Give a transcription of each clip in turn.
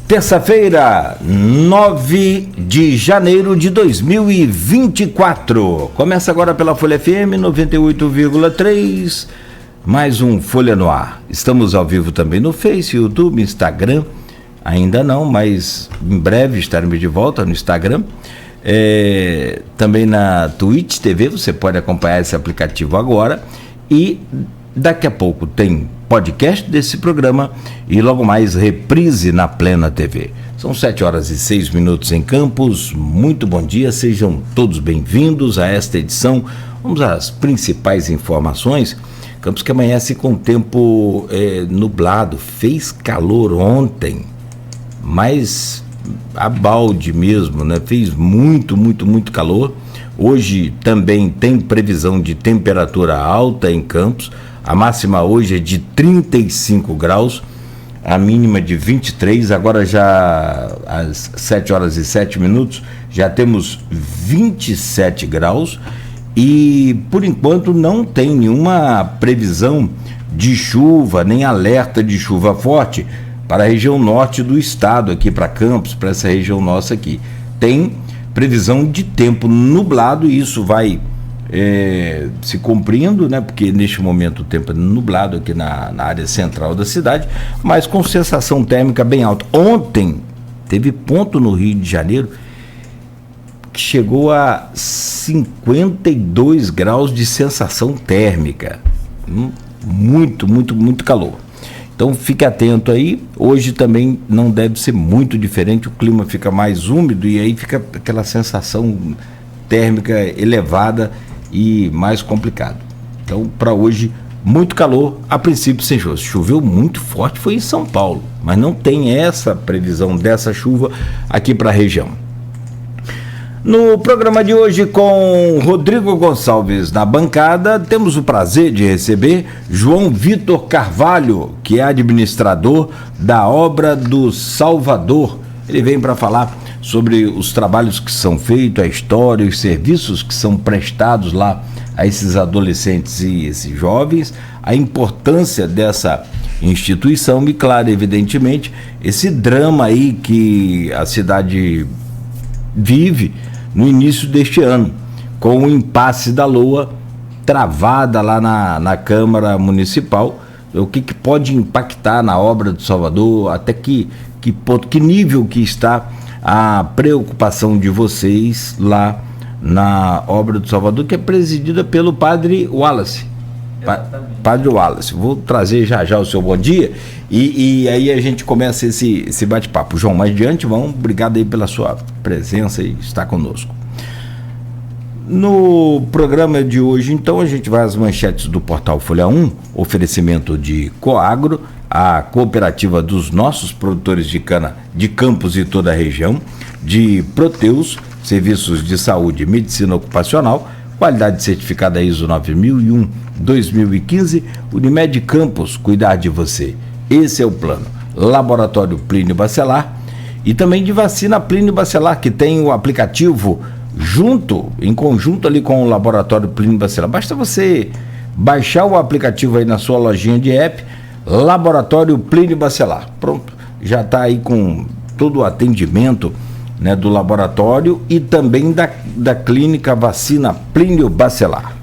Terça-feira, 9 de janeiro de 2024. Começa agora pela Folha FM 98,3, mais um Folha no Ar. Estamos ao vivo também no Face, YouTube, Instagram. Ainda não, mas em breve estaremos de volta no Instagram. Também na Twitch TV, você pode acompanhar esse aplicativo agora. E daqui a pouco tem podcast desse programa e logo mais reprise na Plena TV. São 7h06 em Campos. Muito bom dia, sejam todos bem-vindos a esta edição. Vamos às principais informações. Campos que amanhece com tempo nublado, fez calor ontem, mas a balde mesmo, né? Fez muito calor. Hoje também tem previsão de temperatura alta em Campos. A máxima hoje é de 35 graus, a mínima de 23, agora já às 7h07, já temos 27 graus e por enquanto não tem nenhuma previsão de chuva, nem alerta de chuva forte para a região norte do estado, aqui para Campos, para essa região nossa aqui. Tem previsão de tempo nublado e isso vai se cumprindo, né? Porque neste momento o tempo é nublado aqui na área central da cidade, mas com sensação térmica bem alta. Ontem teve ponto no Rio de Janeiro que chegou a 52 graus de sensação térmica. Muito calor. Então fique atento aí. Hoje também não deve ser muito diferente, o clima fica mais úmido e aí fica aquela sensação térmica elevada e mais complicado. Então, para hoje, muito calor, a princípio sem chuva. Choveu muito forte, foi em São Paulo, mas não tem essa previsão dessa chuva aqui para a região. No programa de hoje, com Rodrigo Gonçalves na bancada, temos o prazer de receber João Vitor Carvalho, que é administrador da obra do Salvador. Ele vem para falar sobre os trabalhos que são feitos, a história, os serviços que são prestados lá a esses adolescentes e esses jovens, a importância dessa instituição e, claro, evidentemente, esse drama aí que a cidade vive no início deste ano, com o impasse da LOA travada lá na Câmara Municipal, o que pode impactar na obra do Salvador, até que nível que está a preocupação de vocês lá na obra do Salvador, que é presidida pelo Padre Wallace. Padre Wallace, vou trazer já o seu bom dia e aí a gente começa esse bate-papo. João, mais de antemão, obrigado aí pela sua presença e estar conosco. No programa de hoje, então, a gente vai às manchetes do portal Folha 1, oferecimento de Coagro, a cooperativa dos nossos produtores de cana de Campos e toda a região, de Proteus, serviços de saúde e medicina ocupacional, qualidade certificada ISO 9001-2015, Unimed Campos, cuidar de você. Esse é o plano. Laboratório Plínio Bacelar e também de vacina Plínio Bacelar, que tem o aplicativo em conjunto ali com o Laboratório Plínio Bacelar. Basta você baixar o aplicativo aí na sua lojinha de app, Laboratório Plínio Bacelar. Pronto, já está aí com todo o atendimento, né, do laboratório e também da clínica vacina Plínio Bacelar.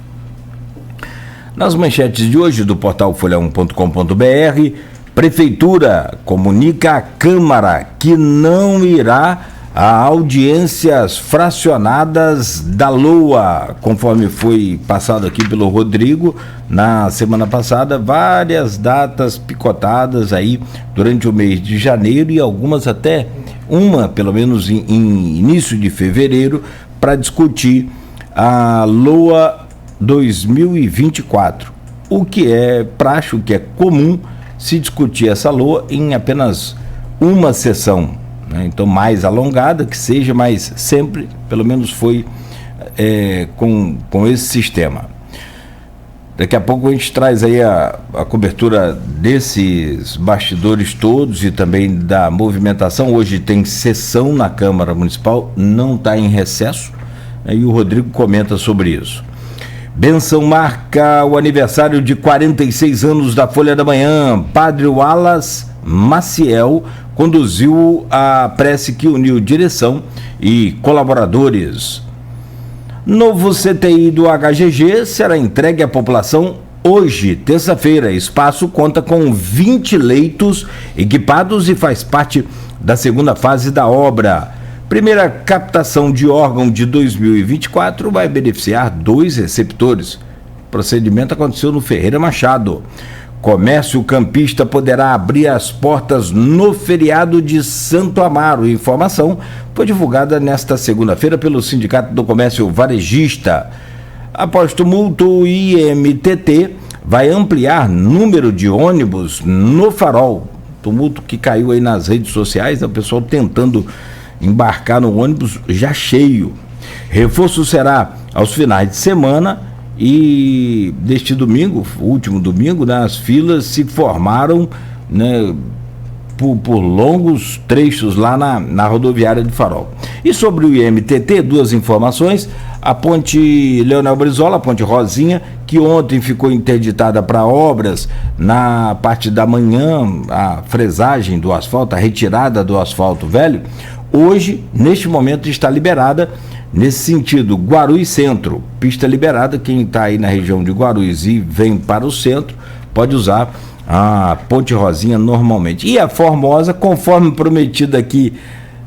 Nas manchetes de hoje do portal folha1.com.br, Prefeitura comunica à Câmara que não irá a audiências fracionadas da LOA, conforme foi passado aqui pelo Rodrigo na semana passada, várias datas picotadas aí durante o mês de janeiro e algumas até uma, pelo menos em início de fevereiro, para discutir a LOA 2024, o que é praxe, o que é comum se discutir essa LOA em apenas uma sessão, né? Então mais alongada que seja, mas sempre, pelo menos foi com esse sistema. Daqui a pouco a gente traz aí a cobertura desses bastidores todos e também da movimentação. Hoje tem sessão na Câmara Municipal, não está em recesso, né? E o Rodrigo comenta sobre isso. Benção marca o aniversário de 46 anos da Folha da Manhã. Padre Wallace Maciel conduziu a prece que uniu direção e colaboradores. Novo CTI do HGG será entregue à população hoje, terça-feira. Espaço conta com 20 leitos equipados e faz parte da segunda fase da obra. Primeira captação de órgão de 2024 vai beneficiar 2 receptores. O procedimento aconteceu no Ferreira Machado. Comércio campista poderá abrir as portas no feriado de Santo Amaro. Informação foi divulgada nesta segunda-feira pelo Sindicato do Comércio Varejista. Após tumulto, o IMTT vai ampliar número de ônibus no Farol. Tumulto que caiu aí nas redes sociais, o pessoal tentando embarcar no ônibus já cheio. Reforço será aos finais de semana. E deste domingo, último domingo, né, as filas se formaram, né, por longos trechos lá na rodoviária de Farol. E sobre o IMTT, 2 informações: a ponte Leonel Brizola, a ponte Rosinha, que ontem ficou interditada para obras na parte da manhã, a fresagem do asfalto, a retirada do asfalto velho, hoje, neste momento, está liberada. Nesse sentido, Guarulhos Centro, pista liberada. Quem está aí na região de Guarulhos e vem para o centro, pode usar a Ponte Rosinha normalmente. E a Formosa, conforme prometido aqui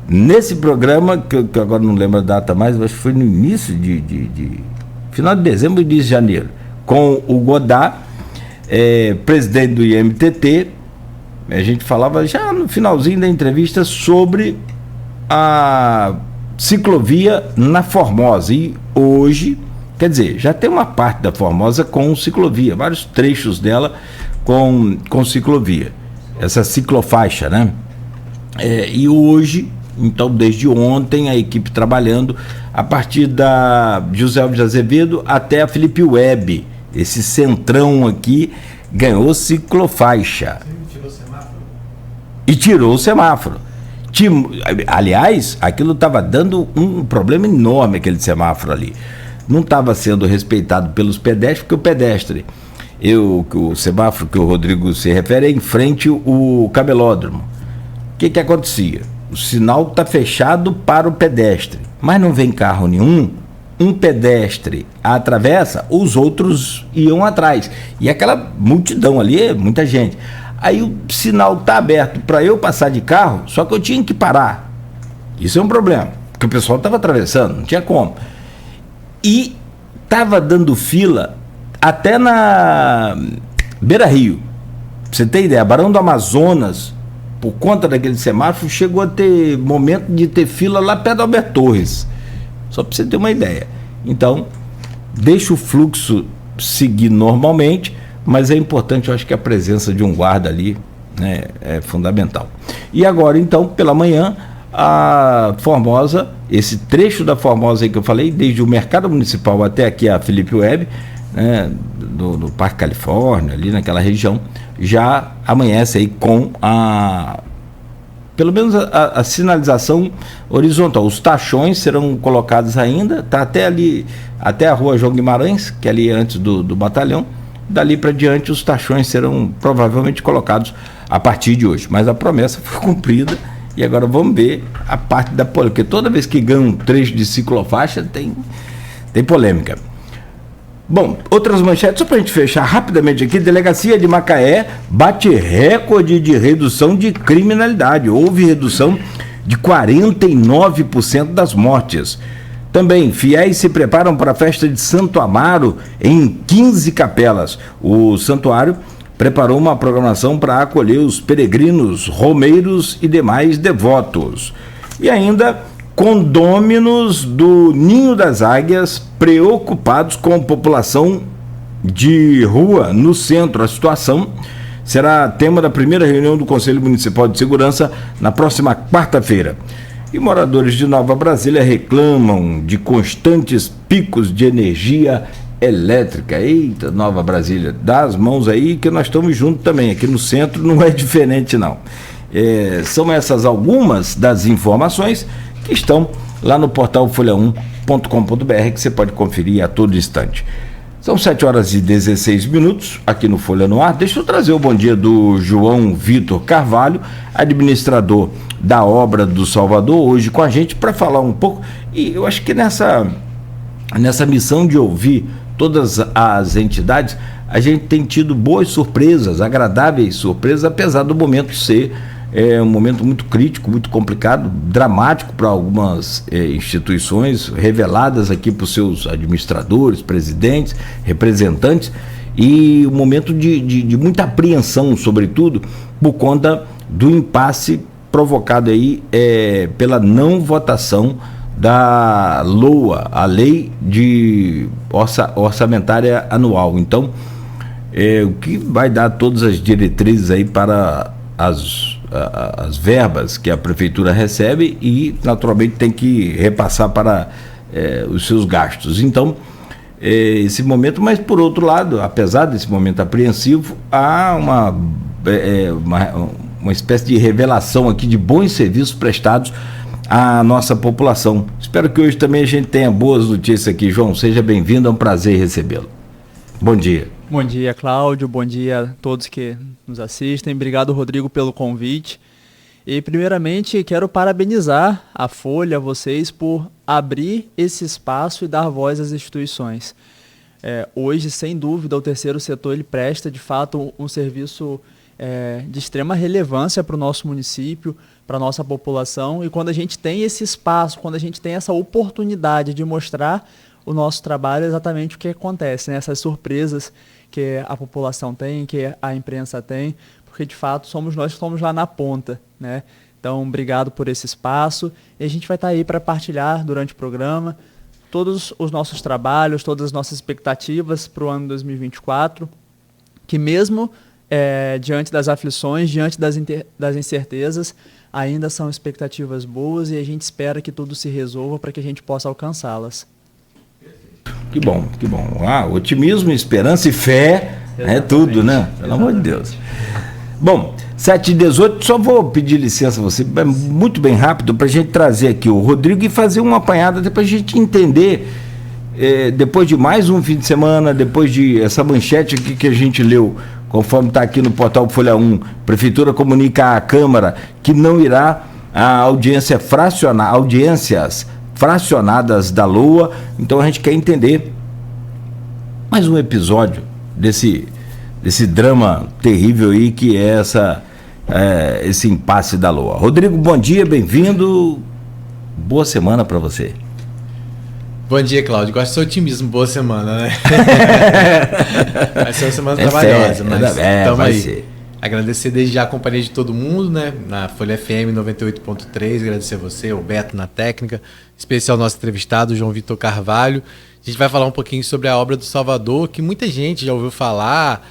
nesse programa, que eu agora não lembro a data mais, mas foi no início de final de dezembro e início de janeiro, com o Godard, presidente do IMTT, a gente falava já no finalzinho da entrevista sobre a ciclovia na Formosa. E hoje, quer dizer, já tem uma parte da Formosa com ciclovia, vários trechos dela com ciclovia, essa ciclofaixa, né? E hoje, então, desde ontem, a equipe trabalhando a partir da José Alves de Azevedo até a Felipe Web, esse centrão aqui ganhou ciclofaixa. E tirou o semáforo. Aliás, aquilo estava dando um problema enorme, aquele semáforo ali. Não estava sendo respeitado pelos pedestres, porque o pedestre, o semáforo que o Rodrigo se refere, é em frente o camelódromo. O que acontecia? O sinal está fechado para o pedestre, mas não vem carro nenhum. Um pedestre atravessa, os outros iam atrás. E aquela multidão ali, muita gente. Aí o sinal está aberto para eu passar de carro, só que eu tinha que parar. Isso é um problema, porque o pessoal estava atravessando, não tinha como. E estava dando fila até na Beira Rio. Pra você ter ideia, Barão do Amazonas, por conta daquele semáforo, chegou a ter momento de ter fila lá perto do Alberto Torres. Só para você ter uma ideia. Então, deixa o fluxo seguir normalmente, mas é importante, eu acho que a presença de um guarda ali, né, é fundamental. E agora, então, pela manhã, a Formosa, esse trecho da Formosa aí que eu falei, desde o Mercado Municipal até aqui a Felipe Web, né, do Parque Califórnia, ali naquela região, já amanhece aí com pelo menos a sinalização horizontal. Os tachões serão colocados ainda, tá até ali, até a rua João Guimarães, que é ali antes do batalhão. Dali para diante os tachões serão provavelmente colocados a partir de hoje. Mas a promessa foi cumprida e agora vamos ver a parte da polêmica, porque toda vez que ganha um trecho de ciclofaixa tem polêmica. Bom, outras manchetes, só para a gente fechar rapidamente aqui: Delegacia de Macaé bate recorde de redução de criminalidade. Houve redução de 49% das mortes. Também, fiéis se preparam para a festa de Santo Amaro em 15 capelas. O santuário preparou uma programação para acolher os peregrinos, romeiros e demais devotos. E ainda, condôminos do Ninho das Águias preocupados com a população de rua no centro. A situação será tema da primeira reunião do Conselho Municipal de Segurança na próxima quarta-feira. E moradores de Nova Brasília reclamam de constantes picos de energia elétrica. Eita, Nova Brasília, dá as mãos aí que nós estamos juntos também. Aqui no centro não é diferente, não. São essas algumas das informações que estão lá no portal folha1.com.br, que você pode conferir a todo instante. São São 7h16 aqui no Folha no Ar. Deixa eu trazer o bom dia do João Vitor Carvalho, administrador da obra do Salvador, hoje com a gente para falar um pouco. E eu acho que nessa missão de ouvir todas as entidades, a gente tem tido boas surpresas, agradáveis surpresas, apesar do momento ser um momento muito crítico, muito complicado, dramático para algumas instituições, reveladas aqui por seus administradores, presidentes, representantes, e um momento de muita apreensão, sobretudo, por conta do impasse provocado aí pela não votação da LOA, a Lei de Orçamentária Anual. Então, o que vai dar todas as diretrizes aí para as verbas que a prefeitura recebe e, naturalmente, tem que repassar para os seus gastos. Então, esse momento, mas por outro lado, apesar desse momento apreensivo, há uma espécie de revelação aqui de bons serviços prestados à nossa população. Espero que hoje também a gente tenha boas notícias aqui. João, seja bem-vindo, é um prazer recebê-lo. Bom dia. Bom dia, Cláudio. Bom dia a todos que nos assistem. Obrigado, Rodrigo, pelo convite. E, primeiramente, quero parabenizar a Folha, vocês, por abrir esse espaço e dar voz às instituições. Hoje, sem dúvida, o terceiro setor ele presta, de fato, um serviço de extrema relevância para o nosso município, para a nossa população. E quando a gente tem esse espaço, quando a gente tem essa oportunidade de mostrar o nosso trabalho, é exatamente o que acontece, né? Essas surpresas que a população tem, que a imprensa tem, porque de fato somos nós que estamos lá na ponta, né? Então, obrigado por esse espaço, e a gente vai estar aí para partilhar durante o programa todos os nossos trabalhos, todas as nossas expectativas para o ano 2024, que mesmo diante das aflições, diante das incertezas, ainda são expectativas boas, e a gente espera que tudo se resolva para que a gente possa alcançá-las. Que bom, que bom. Otimismo, esperança e fé, é tudo, né? Pelo amor de Deus. Bom, 7h18, só vou pedir licença a você, muito bem rápido, para a gente trazer aqui o Rodrigo e fazer uma apanhada, para a gente entender, depois de mais um fim de semana, depois de essa manchete aqui que a gente leu, conforme está aqui no portal Folha 1, Prefeitura comunica à Câmara que não irá a audiências fracionadas da LOA. Então a gente quer entender mais um episódio desse drama terrível aí que é esse impasse da LOA. Rodrigo, bom dia, bem-vindo, boa semana para você. Bom dia, Cláudio. Gosto do seu otimismo, boa semana, né? Vai ser uma semana trabalhosa, mas estamos aí. Ser. Agradecer desde já a companhia de todo mundo, né? Na Folha FM 98.3, agradecer a você, o Beto na técnica, especial nosso entrevistado, João Vitor Carvalho. A gente vai falar um pouquinho sobre a obra do Salvador, que muita gente já ouviu falar,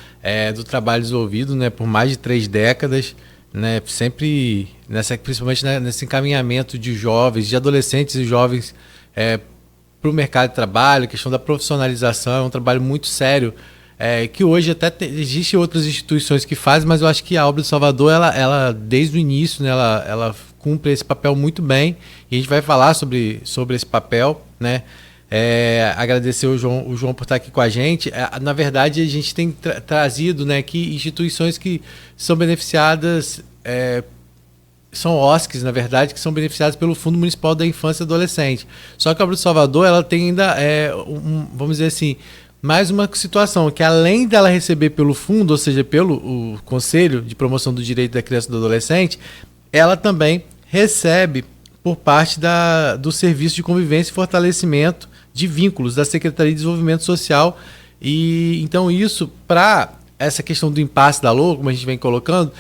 do trabalho desenvolvido, né, por mais de 3 décadas, né? Sempre, principalmente nesse encaminhamento de jovens, de adolescentes e jovens para o mercado de trabalho, a questão da profissionalização, é um trabalho muito sério, que hoje até existem outras instituições que fazem, mas eu acho que a obra do Salvador, ela desde o início, né, ela cumpre esse papel muito bem, e a gente vai falar sobre esse papel, né? Agradecer o João por estar aqui com a gente. Na verdade, a gente tem trazido, né, que instituições que são beneficiadas, são OSCs, na verdade, que são beneficiadas pelo Fundo Municipal da Infância e Adolescente. Só que a obra do Salvador, ela tem ainda, vamos dizer assim, mais uma situação, que além dela receber pelo fundo, ou seja, pelo Conselho de Promoção do Direito da Criança e do Adolescente, ela também recebe por parte do Serviço de Convivência e Fortalecimento de Vínculos da Secretaria de Desenvolvimento Social. E então isso, para essa questão do impasse da LOA, como a gente vem colocando,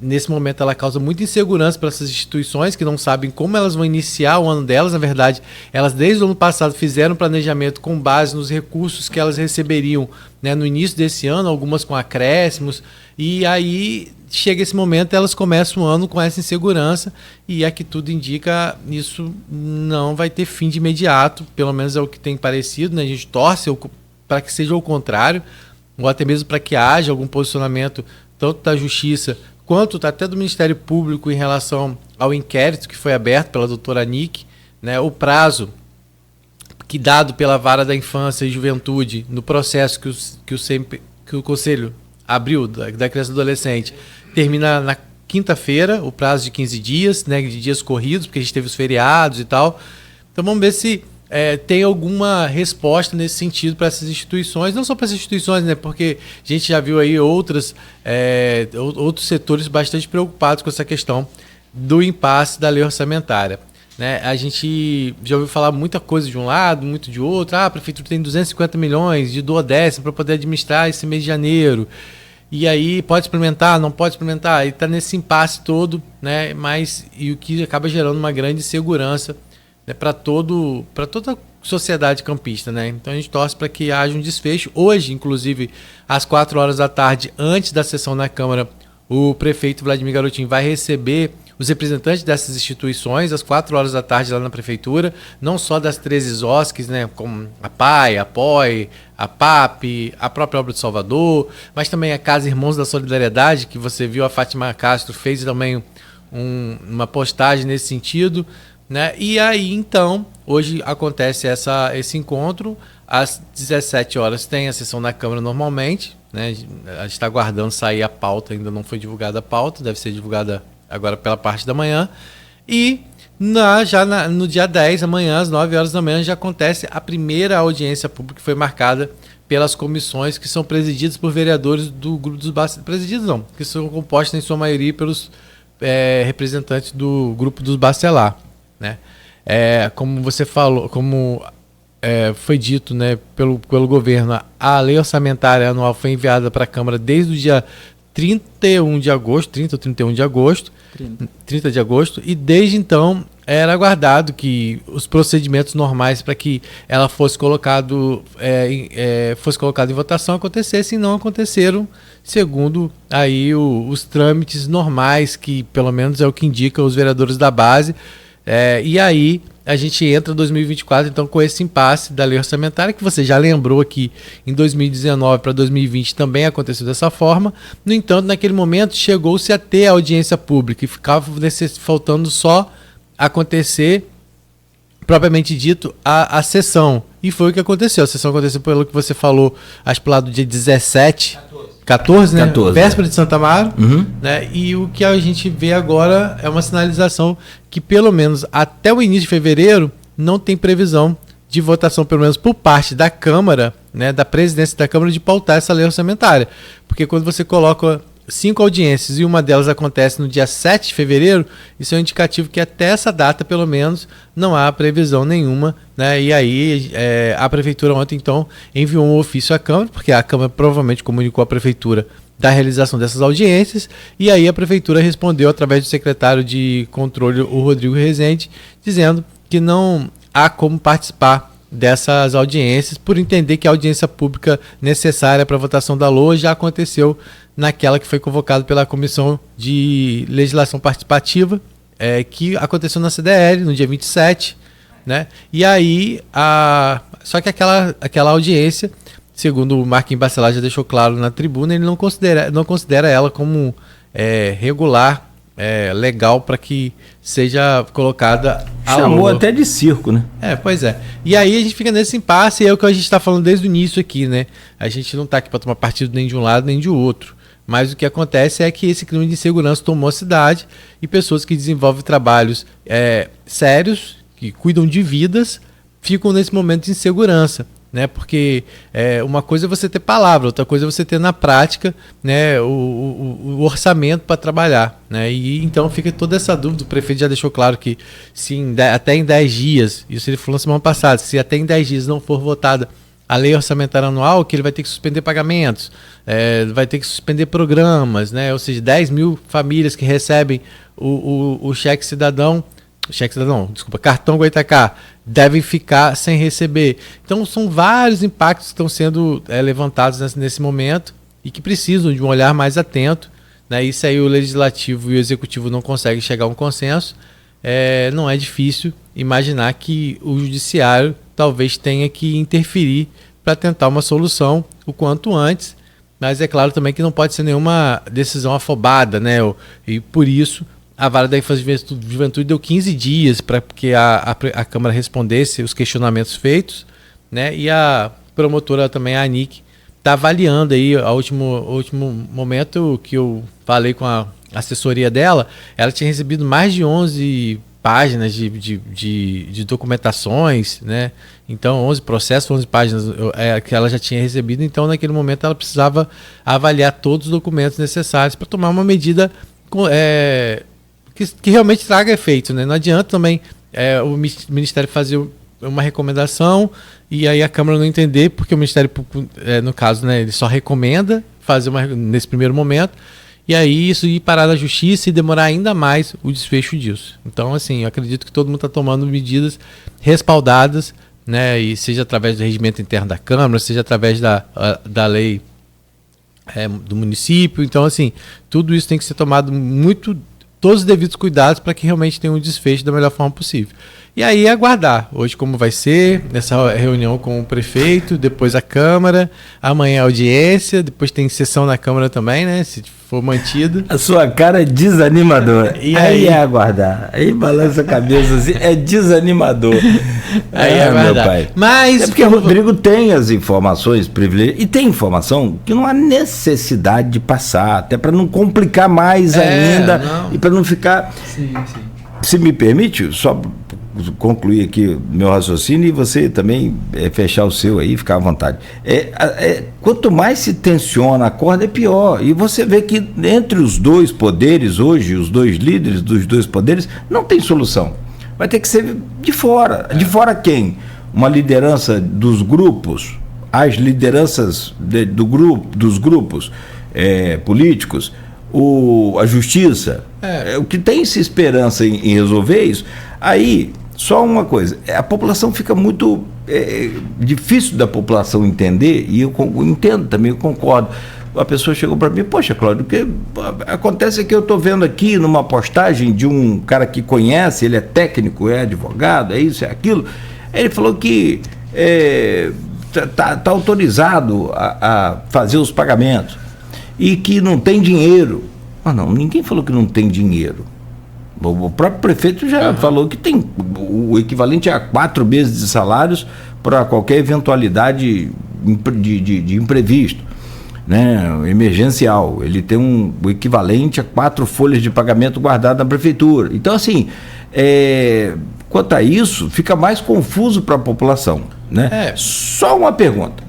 nesse momento ela causa muita insegurança para essas instituições que não sabem como elas vão iniciar o ano delas. Na verdade, elas desde o ano passado fizeram um planejamento com base nos recursos que elas receberiam, né, no início desse ano, algumas com acréscimos, e aí chega esse momento, elas começam o ano com essa insegurança, e que tudo indica, isso não vai ter fim de imediato, pelo menos é o que tem parecido, né? A gente torce para que seja o contrário, ou até mesmo para que haja algum posicionamento tanto da Justiça quanto até do Ministério Público em relação ao inquérito que foi aberto pela doutora Nick, né? O prazo que dado pela Vara da Infância e Juventude no processo que o Conselho abriu da criança e adolescente, termina na quinta-feira, o prazo de 15 dias, né, de dias corridos, porque a gente teve os feriados e tal. Então vamos ver se tem alguma resposta nesse sentido para essas instituições, não só para essas instituições, né, porque a gente já viu aí outros setores bastante preocupados com essa questão do impasse da lei orçamentária. Né? A gente já ouviu falar muita coisa de um lado, muito de outro. A prefeitura tem 250 milhões de duodécimo para poder administrar esse mês de janeiro. E aí pode experimentar, não pode experimentar. E está nesse impasse todo, né? E o que acaba gerando uma grande insegurança, né? para toda a sociedade campista. Né? Então a gente torce para que haja um desfecho. Hoje, inclusive, às 4 horas da tarde, antes da sessão na Câmara, o prefeito Vladimir Garotinho vai receber os representantes dessas instituições às 4 horas da tarde lá na prefeitura, não só das 13 OSCs, né, como a PAI, a APOI, a PAP, a própria Obra de Salvador, mas também a Casa Irmãos da Solidariedade, que você viu, a Fátima Castro fez também uma postagem nesse sentido. Né? E aí, então, hoje acontece esse encontro, às 17 horas tem a sessão na Câmara normalmente, né? A gente está aguardando sair a pauta, ainda não foi divulgada a pauta, deve ser divulgada agora pela parte da manhã. E no dia 10, amanhã, às 9 horas da manhã, já acontece a primeira audiência pública, que foi marcada pelas comissões que são presididas por vereadores do grupo dos Bacelar. Presididos não, que são compostas em sua maioria pelos representantes do grupo dos Bacelar. Né? Como você falou, foi dito, né, pelo governo, a lei orçamentária anual foi enviada para a Câmara desde o dia 30 ou 31 de agosto, 30 de agosto, e desde então era aguardado que os procedimentos normais para que ela fosse colocado em votação acontecessem, e não aconteceram, segundo aí os trâmites normais, que pelo menos é o que indicam os vereadores da base. E aí a gente entra em 2024, então, com esse impasse da lei orçamentária, que você já lembrou aqui, em 2019 para 2020 também aconteceu dessa forma. No entanto, naquele momento chegou-se a ter audiência pública e ficava faltando só acontecer, propriamente dito, a sessão. E foi o que aconteceu. A sessão aconteceu pelo que você falou, acho que lá do dia 17... 14, né? 14, véspera de Santa Amaro. Né? E o que a gente vê agora é uma sinalização que, pelo menos até o início de fevereiro, não tem previsão de votação, pelo menos por parte da Câmara, né, da presidência da Câmara, de pautar essa lei orçamentária. Porque quando você coloca 5 audiências e uma delas acontece no dia 7 de fevereiro, isso é um indicativo que até essa data, pelo menos, não há previsão nenhuma. Né? E aí a Prefeitura ontem, então, enviou um ofício à Câmara, porque a Câmara provavelmente comunicou à Prefeitura da realização dessas audiências, e aí a Prefeitura respondeu através do secretário de Controle, o Rodrigo Rezende, dizendo que não há como participar dessas audiências, por entender que a audiência pública necessária para a votação da LOA já aconteceu naquela que foi convocada pela Comissão de Legislação Participativa, que aconteceu na CDL no dia 27, né? E aí, só que aquela audiência, segundo o Marquinhos Bacelar já deixou claro na tribuna, ele não considera ela como regular, legal para que seja colocada a Chamou LOA. até de circo, né? Pois é. E aí a gente fica nesse impasse, e é o que a gente está falando desde o início aqui, né? A gente não está aqui para tomar partido nem de um lado nem de outro. Mas o que acontece é que esse clima de insegurança tomou a cidade, e pessoas que desenvolvem trabalhos sérios, que cuidam de vidas, ficam nesse momento de insegurança. Né? Porque uma coisa é você ter palavra, outra coisa é você ter na prática, né, o orçamento para trabalhar. Né? E então fica toda essa dúvida. O prefeito já deixou claro que se até em 10 dias, isso ele falou na semana passada, se até em 10 dias não for votada a lei orçamentária anual, que ele vai ter que suspender pagamentos, vai ter que suspender programas, né? Ou seja, 10 mil famílias que recebem o cartão Goitacá, devem ficar sem receber. Então são vários impactos que estão sendo levantados nesse momento e que precisam de um olhar mais atento. Né? Isso aí o Legislativo e o Executivo não conseguem chegar a um consenso. Não é difícil imaginar que o Judiciário talvez tenha que interferir para tentar uma solução o quanto antes, mas é claro também que não pode ser nenhuma decisão afobada, né? E por isso a Vara da Infância e Juventude deu 15 dias para que a Câmara respondesse os questionamentos feitos, né? E a promotora também, a ANIC, está avaliando aí, ao último momento que eu falei com a assessoria dela, ela tinha recebido mais de 11 páginas de documentações, né? Então 11 processos, 11 páginas que ela já tinha recebido, então naquele momento ela precisava avaliar todos os documentos necessários para tomar uma medida que realmente traga efeito, né? Não adianta também o Ministério fazer uma recomendação e aí a Câmara não entender, porque o Ministério Público, no caso, né, ele só recomenda fazer nesse primeiro momento, e aí isso ir parar na Justiça e demorar ainda mais o desfecho disso. Então, assim, eu acredito que todo mundo está tomando medidas respaldadas, né, e seja através do regimento interno da Câmara, seja através da lei do município. Então, assim, tudo isso tem que ser tomado todos os devidos cuidados para que realmente tenha um desfecho da melhor forma possível. E aí aguardar hoje como vai ser, nessa reunião com o prefeito, depois a Câmara, amanhã a audiência, depois tem sessão na Câmara também, né, se for mantido. A sua cara é desanimadora. E aí é aguardar. Aí balança a cabeça assim, é desanimador. Aí é aguardar. Meu pai. Mas é porque o Rodrigo tem as informações privilegiadas, e tem informação que não há necessidade de passar, até para não complicar mais ainda, e para não ficar... Sim. Se me permite, só concluir aqui meu raciocínio e você também fechar o seu aí, ficar à vontade. Quanto mais se tensiona a corda, é pior. E você vê que entre os dois poderes hoje, os dois líderes dos dois poderes, não tem solução. Vai ter que ser de fora. De fora quem? Uma liderança dos grupos, as lideranças dos grupos políticos, a justiça, o que tem-se esperança em resolver isso. Aí, só uma coisa, a população fica muito difícil da população entender, e eu entendo também, eu concordo. A pessoa chegou para mim, poxa, Cláudio, o que acontece é que eu estou vendo aqui numa postagem de um cara que conhece, ele é técnico, é advogado, é isso, é aquilo. Ele falou que tá autorizado a fazer os pagamentos e que não tem dinheiro. Não, ninguém falou que não tem dinheiro. O próprio prefeito já falou que tem o equivalente a 4 meses de salários para qualquer eventualidade de imprevisto, né, emergencial. Ele tem o equivalente a 4 folhas de pagamento guardadas na prefeitura. Então, assim, quanto a isso, fica mais confuso para a população, né? Só uma pergunta.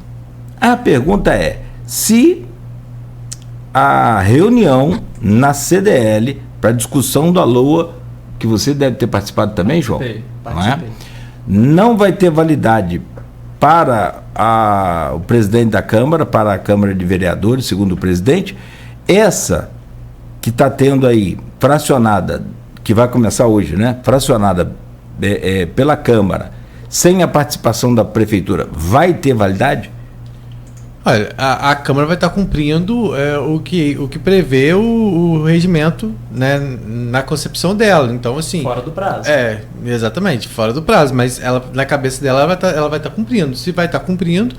A pergunta é se a reunião na CDL para discussão da LOA, que você deve ter participado também, João, não vai ter validade para o presidente da Câmara, para a Câmara de Vereadores, segundo o presidente. Essa que está tendo aí, fracionada, que vai começar hoje, né? Fracionada pela Câmara, sem a participação da Prefeitura, vai ter validade? Olha, a Câmara vai estar cumprindo o que prevê o regimento, né, na concepção dela. Então, assim... Fora do prazo. Exatamente, fora do prazo. Mas na cabeça dela, ela vai estar cumprindo. Se vai estar cumprindo,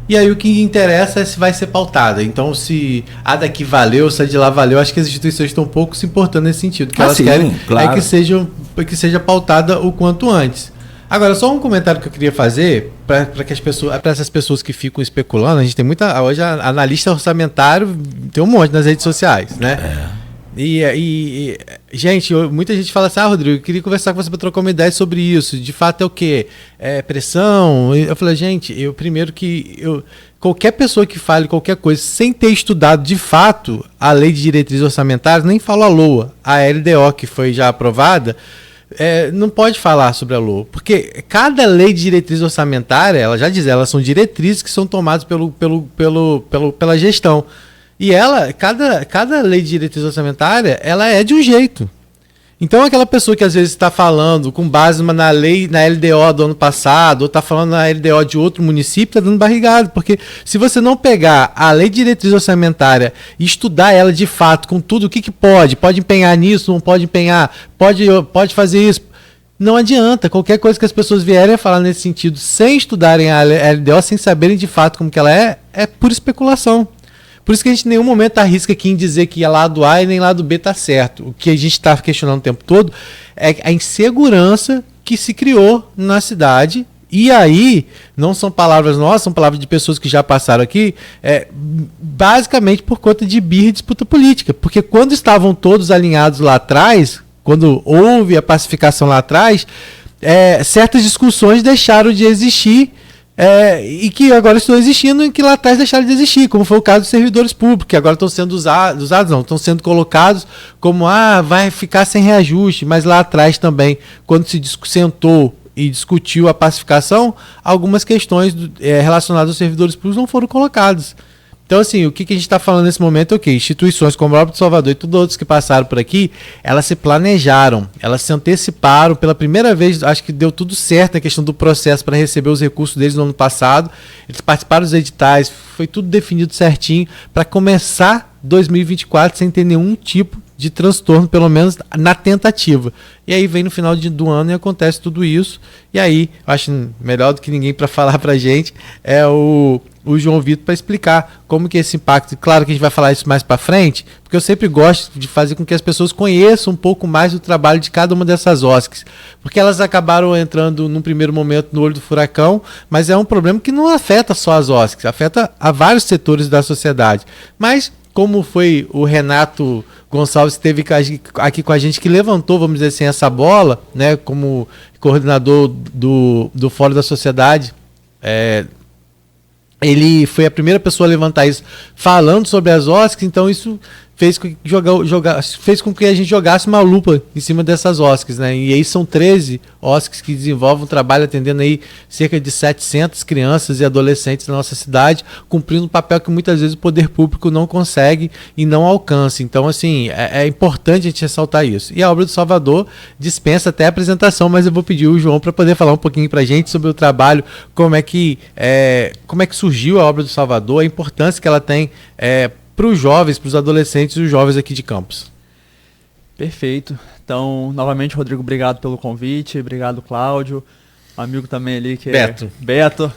e aí o que interessa é se vai ser pautada. Então, se a daqui valeu, se a de lá valeu, acho que as instituições estão um pouco se importando nesse sentido. O que elas querem é que seja pautada o quanto antes. Agora, só um comentário que eu queria fazer para essas pessoas que ficam especulando. A gente tem hoje analista orçamentário, tem um monte nas redes sociais, né? Gente, muita gente fala assim, Rodrigo, eu queria conversar com você para trocar uma ideia sobre isso. De fato é o quê? Pressão? Eu falei, gente, qualquer pessoa que fale qualquer coisa sem ter estudado de fato a lei de diretrizes orçamentárias, nem falo a LOA, a LDO que foi já aprovada, não pode falar sobre a LOA, porque cada lei de diretriz orçamentária, ela já diz, elas são diretrizes que são tomadas pela gestão. E cada lei de diretriz orçamentária, ela é de um jeito. Então, aquela pessoa que às vezes está falando com base na lei, na LDO do ano passado, ou está falando na LDO de outro município, está dando barrigado. Porque se você não pegar a lei de diretriz orçamentária e estudar ela de fato, com tudo, o que pode empenhar nisso, não pode empenhar, pode fazer isso, não adianta. Qualquer coisa que as pessoas vierem a falar nesse sentido, sem estudarem a LDO, sem saberem de fato como que ela é pura especulação. Por isso que a gente em nenhum momento arrisca aqui em dizer que lado A e nem lado B está certo. O que a gente está questionando o tempo todo é a insegurança que se criou na cidade. E aí, não são palavras nossas, são palavras de pessoas que já passaram aqui, basicamente por conta de birra e disputa política. Porque quando estavam todos alinhados lá atrás, quando houve a pacificação lá atrás, certas discussões deixaram de existir e que agora estão existindo e que lá atrás deixaram de existir, como foi o caso dos servidores públicos, que agora estão sendo estão sendo colocados como, vai ficar sem reajuste, mas lá atrás também, quando se sentou e discutiu a pacificação, algumas questões relacionadas aos servidores públicos não foram colocadas. Então, assim, o que a gente está falando nesse momento é o quê? Instituições como a Obra do Salvador e todos outros que passaram por aqui, elas se planejaram, elas se anteciparam. Pela primeira vez, acho que deu tudo certo na questão do processo para receber os recursos deles no ano passado. Eles participaram dos editais, foi tudo definido certinho para começar 2024 sem ter nenhum tipo de transtorno, pelo menos na tentativa. E aí vem no final do ano e acontece tudo isso. E aí, eu acho melhor do que ninguém para falar para a gente é o João Vitor para explicar como que esse impacto. Claro que a gente vai falar isso mais para frente, porque eu sempre gosto de fazer com que as pessoas conheçam um pouco mais do trabalho de cada uma dessas OSCs, porque elas acabaram entrando num primeiro momento no olho do furacão, mas é um problema que não afeta só as OSCs, afeta a vários setores da sociedade. Mas como foi o Renato Gonçalves que esteve aqui com a gente, que levantou, vamos dizer assim, essa bola, né, como coordenador do Fórum da Sociedade, ele foi a primeira pessoa a levantar isso falando sobre as OSCs, então isso fez com que a gente jogasse uma lupa em cima dessas OSCs, né? E aí são 13 OSCs que desenvolvem um trabalho atendendo aí cerca de 700 crianças e adolescentes da nossa cidade, cumprindo um papel que muitas vezes o poder público não consegue e não alcança. Então, assim, é importante a gente ressaltar isso. E a Obra do Salvador dispensa até a apresentação, mas eu vou pedir o João para poder falar um pouquinho para a gente sobre o trabalho, como é que surgiu a Obra do Salvador, a importância que ela tem para os jovens, para os adolescentes e os jovens aqui de Campos. Perfeito. Então, novamente, Rodrigo, obrigado pelo convite, obrigado, Cláudio, um amigo também ali que Beto.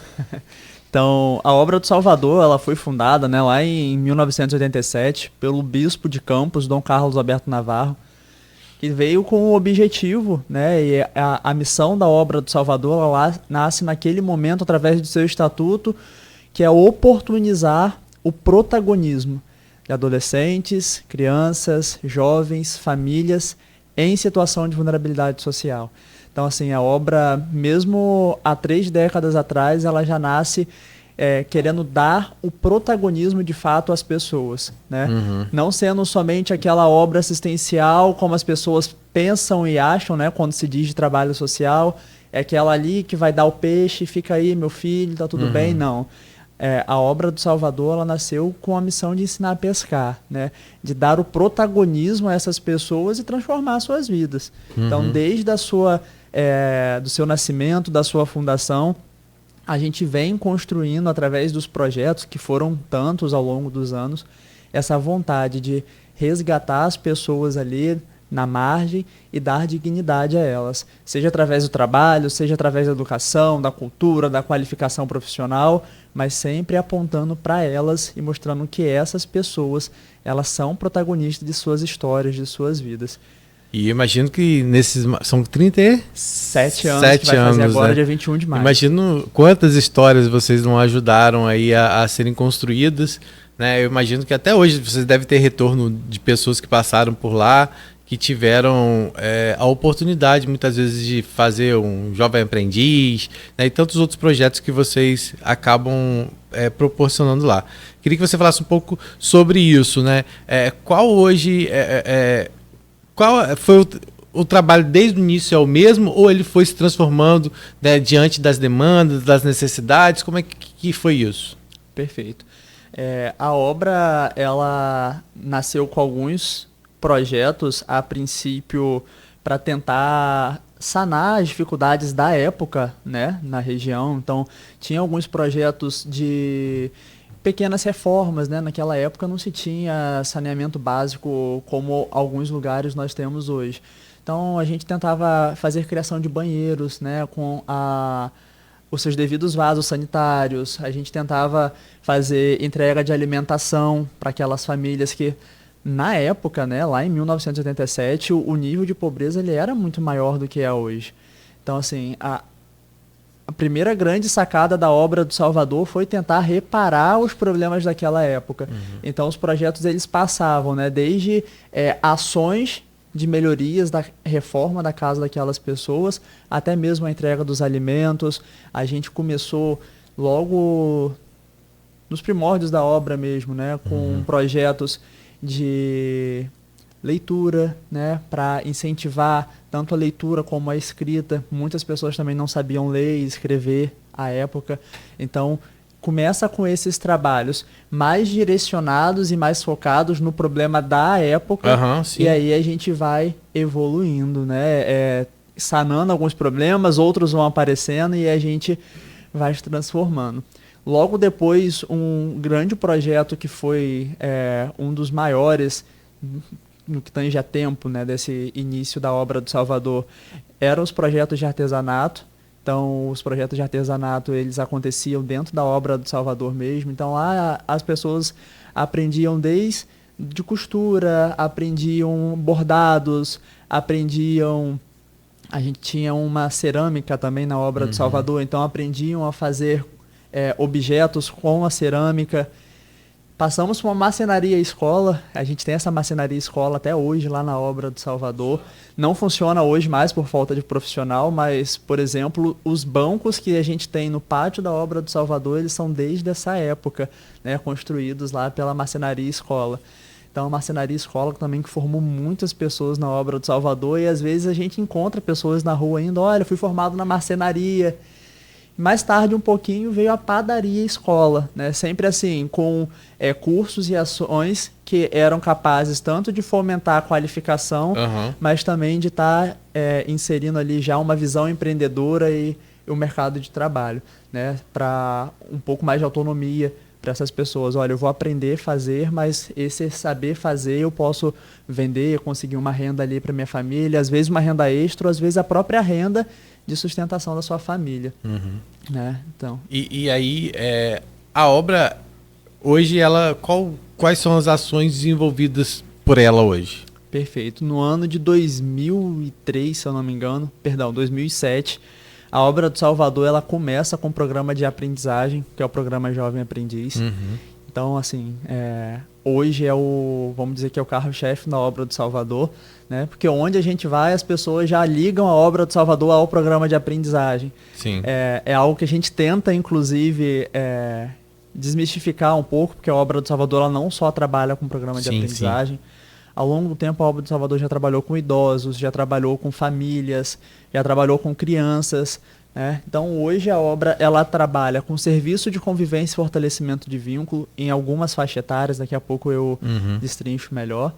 Então, a Obra do Salvador, ela foi fundada, né, lá em 1987 pelo bispo de Campos, Dom Carlos Alberto Navarro, que veio com o objetivo, né, e a missão da Obra do Salvador, ela nasce naquele momento através do seu estatuto, que é oportunizar o protagonismo de adolescentes, crianças, jovens, famílias em situação de vulnerabilidade social. Então, assim, a obra, mesmo há 3 décadas atrás, ela já nasce querendo dar o protagonismo de fato às pessoas, né? Uhum. Não sendo somente aquela obra assistencial, como as pessoas pensam e acham, né, quando se diz de trabalho social, é aquela ali que vai dar o peixe, fica aí, meu filho, tá tudo bem, não. A Obra do Salvador, ela nasceu com a missão de ensinar a pescar, né? De dar o protagonismo a essas pessoas e transformar suas vidas. Uhum. Então, desde do seu nascimento, da sua fundação, a gente vem construindo, através dos projetos, que foram tantos ao longo dos anos, essa vontade de resgatar as pessoas ali na margem e dar dignidade a elas, seja através do trabalho, seja através da educação, da cultura, da qualificação profissional, mas sempre apontando para elas e mostrando que essas pessoas, elas são protagonistas de suas histórias, de suas vidas. E eu imagino que são 37 anos, que vai fazer agora, né? Dia 21 de maio. Imagino quantas histórias vocês não ajudaram aí a serem construídas, né? Eu imagino que até hoje vocês devem ter retorno de pessoas que passaram por lá, que tiveram a oportunidade, muitas vezes, de fazer um jovem aprendiz, né, e tantos outros projetos que vocês acabam proporcionando lá. Queria que você falasse um pouco sobre isso, né? Qual foi o trabalho desde o início é o mesmo, ou ele foi se transformando, né, diante das demandas, das necessidades? Como é que foi isso? Perfeito. A obra, ela nasceu com alguns projetos, a princípio, para tentar sanar as dificuldades da época, né, na região. Então, tinha alguns projetos de pequenas reformas, né? Naquela época não se tinha saneamento básico como alguns lugares nós temos hoje. Então, a gente tentava fazer criação de banheiros, né, com os seus devidos vasos sanitários, a gente tentava fazer entrega de alimentação para aquelas famílias que, na época, né, lá em 1987, o nível de pobreza ele era muito maior do que é hoje. Então, assim, a primeira grande sacada da obra do Salvador foi tentar reparar os problemas daquela época. Então, os projetos eles passavam, né, desde ações de melhorias da reforma da casa daquelas pessoas, até mesmo a entrega dos alimentos. A gente começou logo nos primórdios da obra mesmo, né, com projetos de leitura, né, para incentivar tanto a leitura como a escrita. Muitas pessoas também não sabiam ler e escrever à época. Então, começa com esses trabalhos mais direcionados e mais focados no problema da época, e aí a gente vai evoluindo, né? Sanando alguns problemas, outros vão aparecendo e a gente vai se transformando. Logo depois, um grande projeto que foi um dos maiores no que tange a tempo, né, desse início da obra do Salvador, eram os projetos de artesanato. Então, os projetos de artesanato, eles aconteciam dentro da obra do Salvador mesmo. Então, lá as pessoas aprendiam desde costura, aprendiam bordados, aprendiam... A gente tinha uma cerâmica também na obra do Salvador, então aprendiam a fazer objetos com a cerâmica. Passamos por uma marcenaria escola, a gente tem essa marcenaria escola até hoje lá na obra do Salvador. Não funciona hoje mais por falta de profissional, mas, por exemplo, os bancos que a gente tem no pátio da obra do Salvador, eles são desde essa época, né, construídos lá pela marcenaria escola. Então, a marcenaria escola também que formou muitas pessoas na obra do Salvador, e às vezes a gente encontra pessoas na rua ainda, olha, fui formado na marcenaria. Mais tarde, um pouquinho, veio a padaria escola, né? Sempre assim, com cursos e ações que eram capazes tanto de fomentar a qualificação, mas também de estar inserindo ali já uma visão empreendedora e o mercado de trabalho, né? Para um pouco mais de autonomia para essas pessoas. Olha, eu vou aprender a fazer, mas esse saber fazer eu posso vender, conseguir uma renda ali para minha família, às vezes uma renda extra, às vezes a própria renda de sustentação da sua família. Né? Então. E aí, a obra, hoje, quais são as ações desenvolvidas por ela hoje? Perfeito. No ano de 2003, se eu não me engano, 2007, a obra do Salvador ela começa com o programa de aprendizagem, que é o programa Jovem Aprendiz. Então, assim, hoje vamos dizer que é o carro-chefe na obra do Salvador, né? Porque onde a gente vai, as pessoas já ligam a obra do Salvador ao programa de aprendizagem. Sim. É algo que a gente tenta, inclusive, desmistificar um pouco, porque a obra do Salvador ela não só trabalha com programa de aprendizagem. Sim. Ao longo do tempo, a obra do Salvador já trabalhou com idosos, já trabalhou com famílias, já trabalhou com crianças. Então, hoje a obra ela trabalha com serviço de convivência e fortalecimento de vínculo em algumas faixas etárias, daqui a pouco eu destrincho melhor.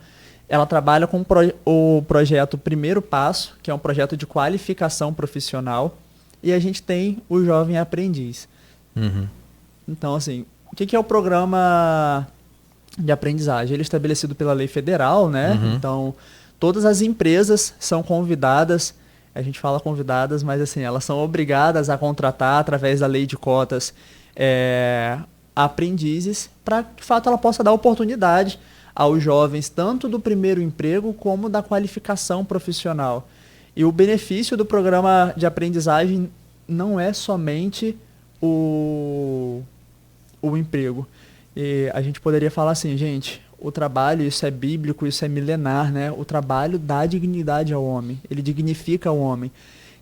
Ela trabalha com o projeto Primeiro Passo, que é um projeto de qualificação profissional, e a gente tem o Jovem Aprendiz. Então, assim, o que é o programa de aprendizagem? Ele é estabelecido pela lei federal, né? Então, todas as empresas são convidadas. A gente fala convidadas, mas assim, elas são obrigadas a contratar, através da lei de cotas, aprendizes, para que de fato ela possa dar oportunidade aos jovens, tanto do primeiro emprego como da qualificação profissional. E o benefício do programa de aprendizagem não é somente o emprego. E a gente poderia falar assim, gente, o trabalho, isso é bíblico, isso é milenar, né? O trabalho dá dignidade ao homem, ele dignifica o homem.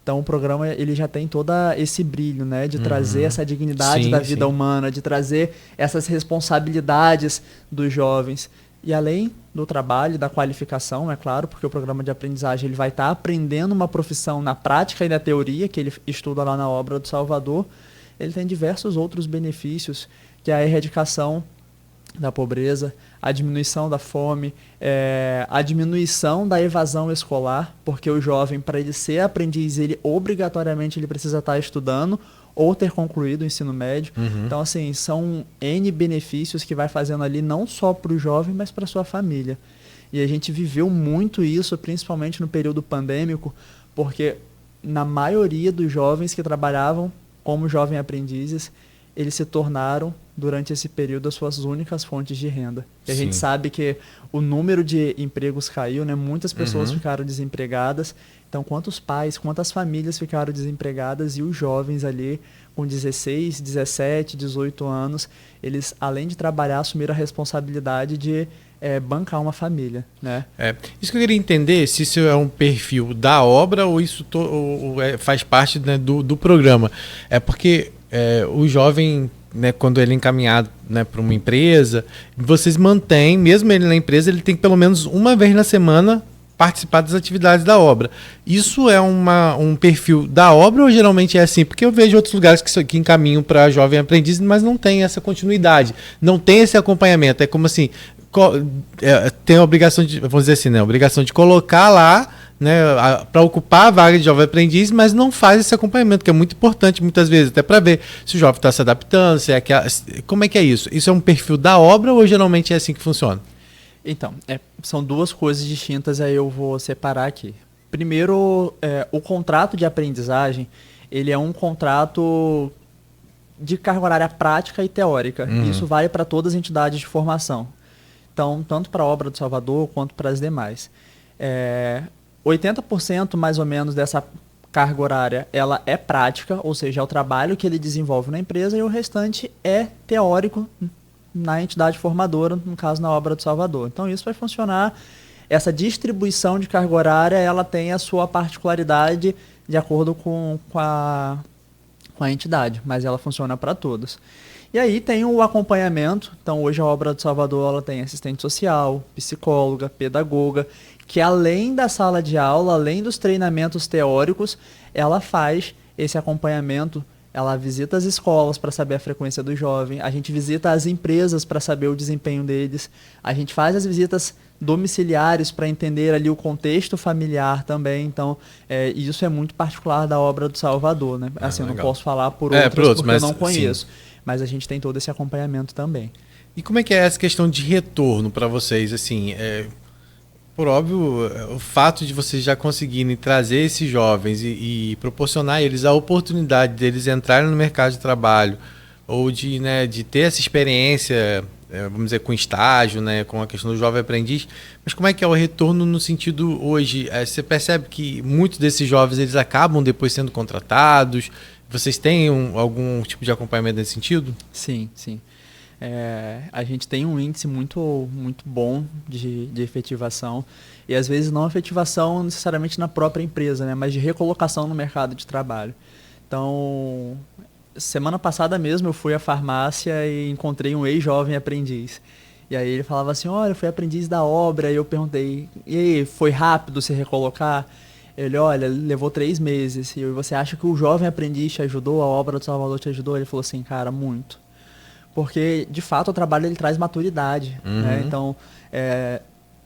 Então o programa ele já tem todo esse brilho, né? De trazer essa dignidade da vida humana, de trazer essas responsabilidades dos jovens. E além do trabalho, da qualificação, é claro, porque o programa de aprendizagem ele vai estar aprendendo uma profissão na prática e na teoria, que ele estuda lá na obra do Salvador, ele tem diversos outros benefícios, que é a erradicação da pobreza, a diminuição da fome, a diminuição da evasão escolar, porque o jovem, para ele ser aprendiz, ele obrigatoriamente ele precisa estar estudando ou ter concluído o ensino médio. Então, assim, são N benefícios que vai fazendo ali não só para o jovem, mas para a sua família. E a gente viveu muito isso, principalmente no período pandêmico, porque na maioria dos jovens que trabalhavam como jovem aprendizes, eles se tornaram, durante esse período, as suas únicas fontes de renda. E a gente sabe que o número de empregos caiu, né? Muitas pessoas ficaram desempregadas. Então, quantos pais, quantas famílias ficaram desempregadas, e os jovens ali com 16, 17, 18 anos, eles, além de trabalhar, assumiram a responsabilidade de bancar uma família, né? Isso que eu queria entender, se isso é um perfil da obra ou isso faz parte, né, do programa. É porque o jovem, né, quando ele é encaminhado, né, para uma empresa, vocês mantêm, mesmo ele na empresa, ele tem que pelo menos uma vez na semana participar das atividades da obra. Isso é um perfil da obra ou geralmente é assim? Porque eu vejo outros lugares que encaminham para jovem aprendiz, mas não tem essa continuidade, não tem esse acompanhamento. É como assim, tem a obrigação de, vamos dizer assim, né, a obrigação de colocar lá, né, para ocupar a vaga de jovem aprendiz, mas não faz esse acompanhamento, que é muito importante muitas vezes, até para ver se o jovem está se adaptando, como é que é isso? Isso é um perfil da obra ou geralmente é assim que funciona? Então, são duas coisas distintas, aí eu vou separar aqui. Primeiro, o contrato de aprendizagem, ele é um contrato de carga horária prática e teórica. Isso vale para todas as entidades de formação. Então, tanto para a Obra do Salvador quanto para as demais. 80% mais ou menos dessa carga horária, ela é prática, ou seja, é o trabalho que ele desenvolve na empresa, e o restante é teórico na entidade formadora, no caso na Obra do Salvador. Então isso vai funcionar, essa distribuição de carga horária, ela tem a sua particularidade de acordo com a entidade, mas ela funciona para todos. E aí tem o acompanhamento. Então hoje a Obra do Salvador, ela tem assistente social, psicóloga, pedagoga, que além da sala de aula, além dos treinamentos teóricos, ela faz esse acompanhamento. Ela visita as escolas para saber a frequência do jovem, a gente visita as empresas para saber o desempenho deles, a gente faz as visitas domiciliares para entender ali o contexto familiar também. Então, isso é muito particular da Obra do Salvador, né? Assim, eu não posso falar por outros porque eu não conheço, mas a gente tem todo esse acompanhamento também. E como é que é essa questão de retorno para vocês? Assim, por óbvio, o fato de vocês já conseguirem trazer esses jovens e proporcionar a eles a oportunidade deles entrarem no mercado de trabalho ou de ter essa experiência, vamos dizer, com estágio, né, com a questão do jovem aprendiz, mas como é que é o retorno no sentido hoje? Você percebe que muitos desses jovens eles acabam depois sendo contratados? Vocês têm algum tipo de acompanhamento nesse sentido? Sim, sim. A gente tem um índice muito, muito bom de efetivação, e às vezes não efetivação necessariamente na própria empresa, né, mas de recolocação no mercado de trabalho. Então, semana passada mesmo eu fui à farmácia e encontrei um ex-jovem aprendiz. E aí ele falava assim, olha, eu fui aprendiz da obra, e eu perguntei, e aí, foi rápido se recolocar? Ele, olha, levou 3 meses, e você acha que o jovem aprendiz te ajudou, a Obra do Salvador te ajudou? Ele falou assim, cara, muito. Porque, de fato, o trabalho ele traz maturidade. Né? Então,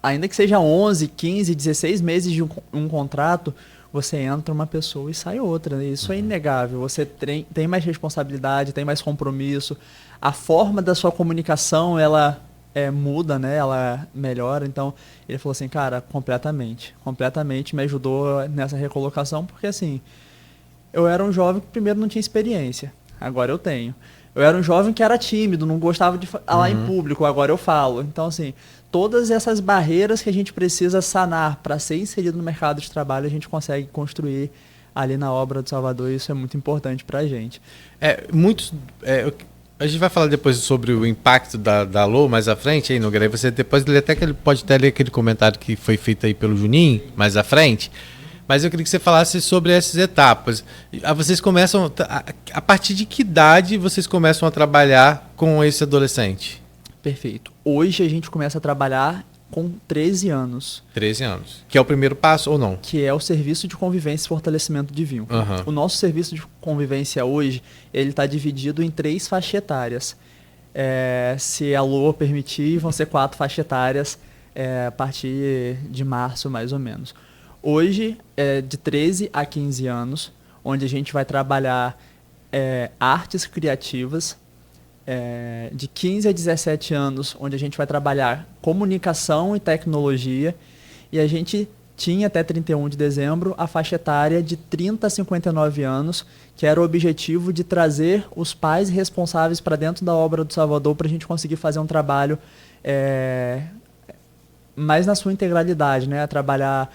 ainda que seja 11, 15, 16 meses de um contrato, você entra uma pessoa e sai outra. Né? Isso é inegável. Você tem mais responsabilidade, tem mais compromisso. A forma da sua comunicação, ela muda, né? Ela melhora. Então, ele falou assim, cara, completamente me ajudou nessa recolocação, porque, assim, eu era um jovem que primeiro não tinha experiência. Agora eu tenho. Eu era um jovem que era tímido, não gostava de falar em público, agora eu falo. Então, assim, todas essas barreiras que a gente precisa sanar para ser inserido no mercado de trabalho, a gente consegue construir ali na Obra do Salvador, e isso é muito importante para a gente. A gente vai falar depois sobre o impacto da LOA mais à frente, aí, Nogueira. Aí você depois pode até ler aquele comentário que foi feito aí pelo Juninho, mais à frente. Mas eu queria que você falasse sobre essas etapas. Vocês começam... A partir de que idade vocês começam a trabalhar com esse adolescente? Perfeito. Hoje a gente começa a trabalhar com 13 anos. 13 anos. Que é o primeiro passo ou não? Que é o Serviço de Convivência e Fortalecimento de Vínculo. O nosso Serviço de Convivência hoje, ele está dividido em 3 faixas etárias. Se a LOA permitir, vão ser 4 faixas etárias a partir de março, mais ou menos. Hoje é de 13 a 15 anos, onde a gente vai trabalhar artes criativas. De 15 a 17 anos, onde a gente vai trabalhar comunicação e tecnologia. E a gente tinha até 31 de dezembro a faixa etária de 30 a 59 anos, que era o objetivo de trazer os pais responsáveis para dentro da obra do Salvador para a gente conseguir fazer um trabalho mais na sua integralidade, né? Trabalhar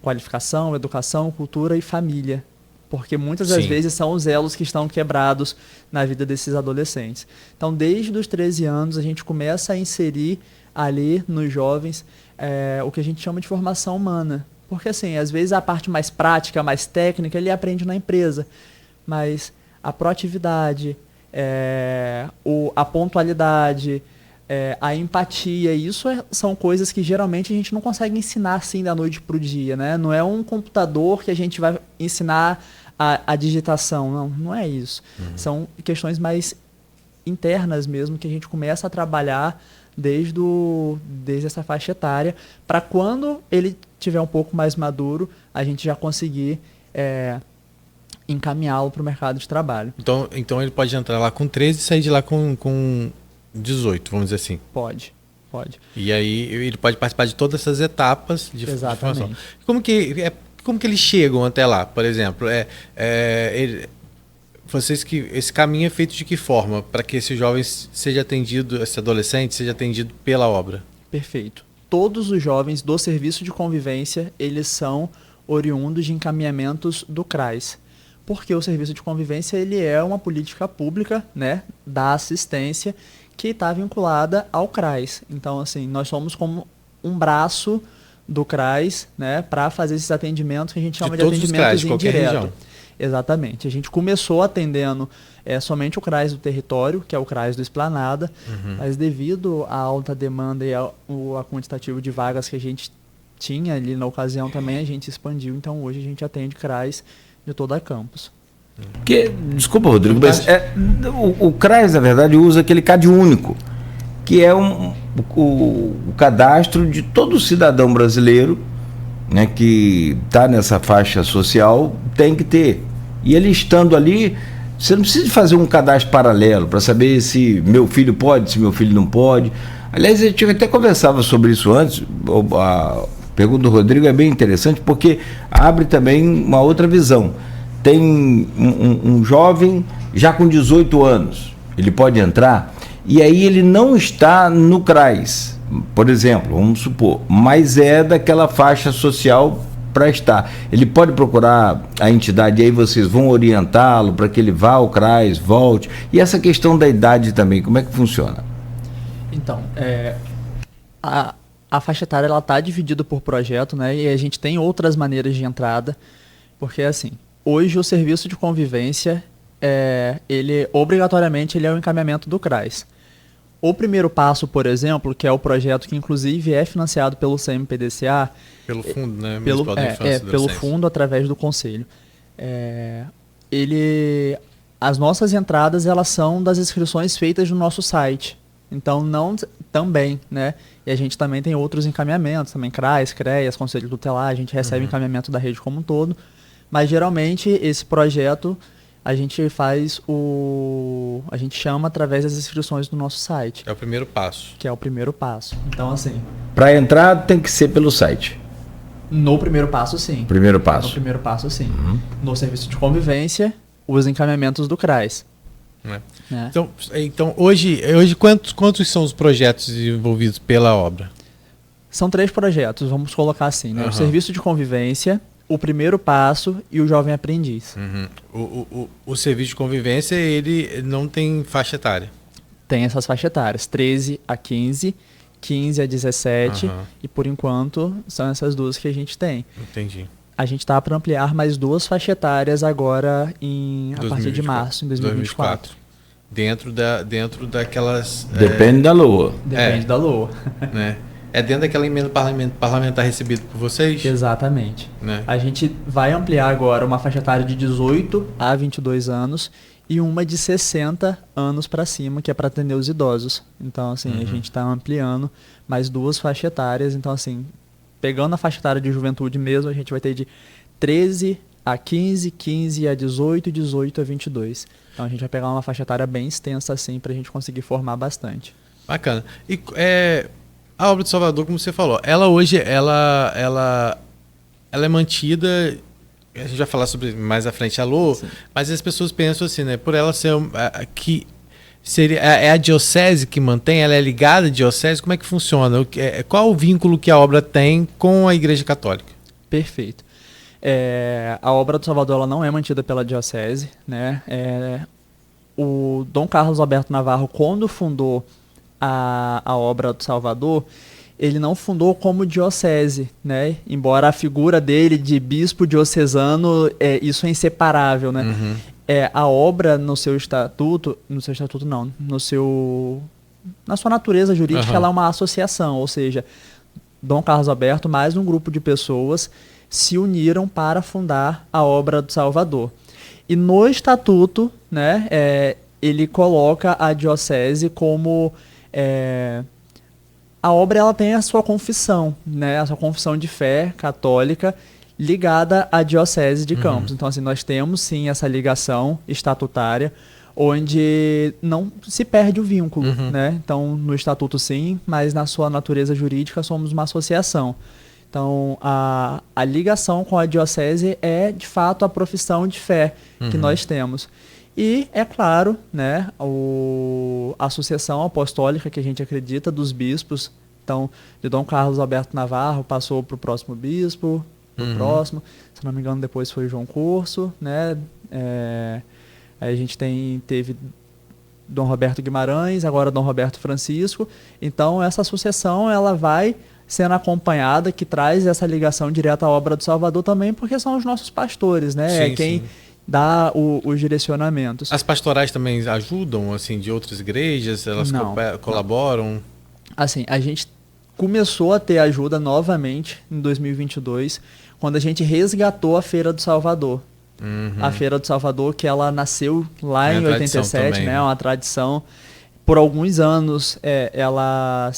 qualificação, educação, cultura e família. Porque muitas das vezes são os elos que estão quebrados na vida desses adolescentes. Então, desde os 13 anos, a gente começa a inserir ali nos jovens o que a gente chama de formação humana. Porque, assim, às vezes a parte mais prática, mais técnica, ele aprende na empresa. Mas a proatividade, a pontualidade, a empatia, isso são coisas que geralmente a gente não consegue ensinar assim da noite para o dia, né? Não é um computador que a gente vai ensinar a digitação, não é isso. São questões mais internas mesmo, que a gente começa a trabalhar desde essa faixa etária, para quando ele tiver um pouco mais maduro, a gente já conseguir encaminhá-lo para o mercado de trabalho. Então ele pode entrar lá com 13 e sair de lá com 18, vamos dizer assim. Pode. E aí ele pode participar de todas essas etapas de formação. Como que eles chegam até lá, por exemplo? Esse caminho é feito de que forma para que esse jovem seja atendido, esse adolescente seja atendido pela obra? Perfeito. Todos os jovens do serviço de convivência, eles são oriundos de encaminhamentos do CRAS. Porque o serviço de convivência ele é uma política pública, né, da assistência que está vinculada ao CRAS. Então, assim, nós somos como um braço do CRAS, né, para fazer esses atendimentos que a gente chama de atendimentos indiretos. Exatamente. A gente começou atendendo somente o CRAS do território, que é o CRAS do Esplanada, mas devido à alta demanda e ao quantitativo de vagas que a gente tinha ali na ocasião também, a gente expandiu. Então, hoje a gente atende CRAS de toda a campus. Desculpa, Rodrigo, mas o CRAS, na verdade, usa aquele CAD único, que é o cadastro de todo cidadão brasileiro, né, que está nessa faixa social, tem que ter. E ele estando ali, você não precisa fazer um cadastro paralelo para saber se meu filho pode, se meu filho não pode. Aliás, a gente até conversava sobre isso antes. A pergunta do Rodrigo é bem interessante, porque abre também uma outra visão. Tem um jovem já com 18 anos, ele pode entrar, e aí ele não está no CRAS, por exemplo, vamos supor, mas é daquela faixa social para estar. Ele pode procurar a entidade e aí vocês vão orientá-lo para que ele vá ao CRAS, volte. E essa questão da idade também, como é que funciona? Então, a faixa etária está dividida por projeto, né? E a gente tem outras maneiras de entrada, porque assim, hoje o serviço de convivência, ele obrigatoriamente ele é o encaminhamento do CRAS. O primeiro passo, por exemplo, que é o projeto que inclusive é financiado pelo CMPDCA... Pelo fundo, né? Pelo fundo, através do conselho. As nossas entradas, elas são das inscrições feitas no nosso site. Então, também, né? E a gente também tem outros encaminhamentos, também CRAS, CREAS, Conselho Tutelar, a gente recebe encaminhamento da rede como um todo. Mas, geralmente, esse projeto... a gente a gente chama através das inscrições do nosso site. É o primeiro passo. Que é o primeiro passo. Então, assim... Para entrar, tem que ser pelo site. No primeiro passo, sim. Primeiro passo. No primeiro passo, sim. No serviço de convivência, os encaminhamentos do CRAS. Então hoje quantos são os projetos desenvolvidos pela obra? São 3 projetos, vamos colocar assim, né? O serviço de convivência, o primeiro passo e o jovem aprendiz. O serviço de convivência, ele não tem faixa etária? Tem essas faixas etárias, 13 a 15, 15 a 17, e por enquanto são essas duas que a gente tem. Entendi. A gente está para ampliar mais 2 faixas etárias agora a partir de março, em 2024. Dentro daquelas... Depende da LOA. Depende da LOA. Né? É dentro daquela emenda parlamentar recebida por vocês? Exatamente. Né? A gente vai ampliar agora uma faixa etária de 18 a 22 anos e uma de 60 anos para cima, que é para atender os idosos. Então, assim, a gente está ampliando mais 2 faixas etárias. Então, assim, pegando a faixa etária de juventude mesmo, a gente vai ter de 13 a 15, 15 a 18, 18 a 22. Então, a gente vai pegar uma faixa etária bem extensa, assim, para a gente conseguir formar bastante. Bacana. E a obra do Salvador, como você falou, ela hoje ela é mantida. A gente vai falar sobre mais à frente a Lô, mas as pessoas pensam assim, né? Por ela ser que seria a diocese que mantém, ela é ligada à diocese, como é que funciona? Qual o vínculo que a obra tem com a Igreja Católica? Perfeito. A obra do Salvador ela não é mantida pela diocese, né? O Dom Carlos Alberto Navarro, quando fundou a obra do Salvador, ele não fundou como diocese, né? Embora a figura dele de bispo diocesano, isso é inseparável, né? Uhum. A obra na sua natureza jurídica, ela é uma associação, ou seja, Dom Carlos Alberto mais um grupo de pessoas se uniram para fundar a obra do Salvador. E no estatuto, né, ele coloca a diocese como... a obra ela tem a sua confissão, né, a sua confissão de fé católica ligada à diocese de Campos. Então, assim, nós temos sim essa ligação estatutária, onde não se perde o vínculo, né? Então, no estatuto sim, mas na sua natureza jurídica somos uma associação. Então, a ligação com a diocese é, de fato, a profissão de fé que nós temos. E, é claro, né, a sucessão apostólica que a gente acredita dos bispos. Então, de Dom Carlos Alberto Navarro passou para o próximo bispo, para o próximo. Se não me engano, depois foi João Curso, né? Aí a gente teve Dom Roberto Guimarães, agora Dom Roberto Francisco. Então, essa sucessão ela vai sendo acompanhada, que traz essa ligação direta à obra do Salvador também, porque são os nossos pastores, né? Sim, quem dá os direcionamentos. As pastorais também ajudam, assim, de outras igrejas? Elas colaboram? Não. Assim, a gente começou a ter ajuda novamente em 2022, quando a gente resgatou a Feira do Salvador. A Feira do Salvador, que ela nasceu lá em 87, também, né? Uma tradição. Por alguns anos, ela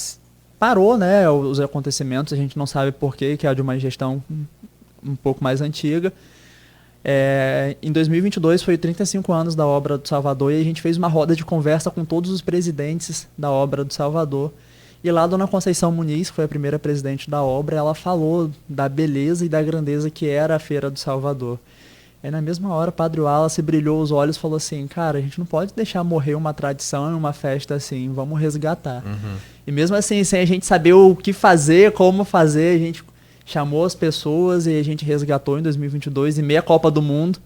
parou, né? Os acontecimentos, a gente não sabe porquê, que é de uma gestão um pouco mais antiga. Em 2022 foi 35 anos da obra do Salvador e a gente fez uma roda de conversa com todos os presidentes da obra do Salvador. E lá a Dona Conceição Muniz, que foi a primeira presidente da obra, ela falou da beleza e da grandeza que era a Feira do Salvador. E na mesma hora, o Padre Wallace brilhou os olhos e falou assim, cara, a gente não pode deixar morrer uma tradição em uma festa assim, vamos resgatar. E mesmo assim, sem a gente saber o que fazer, como fazer, a gente chamou as pessoas e a gente resgatou em 2022, em meia Copa do Mundo.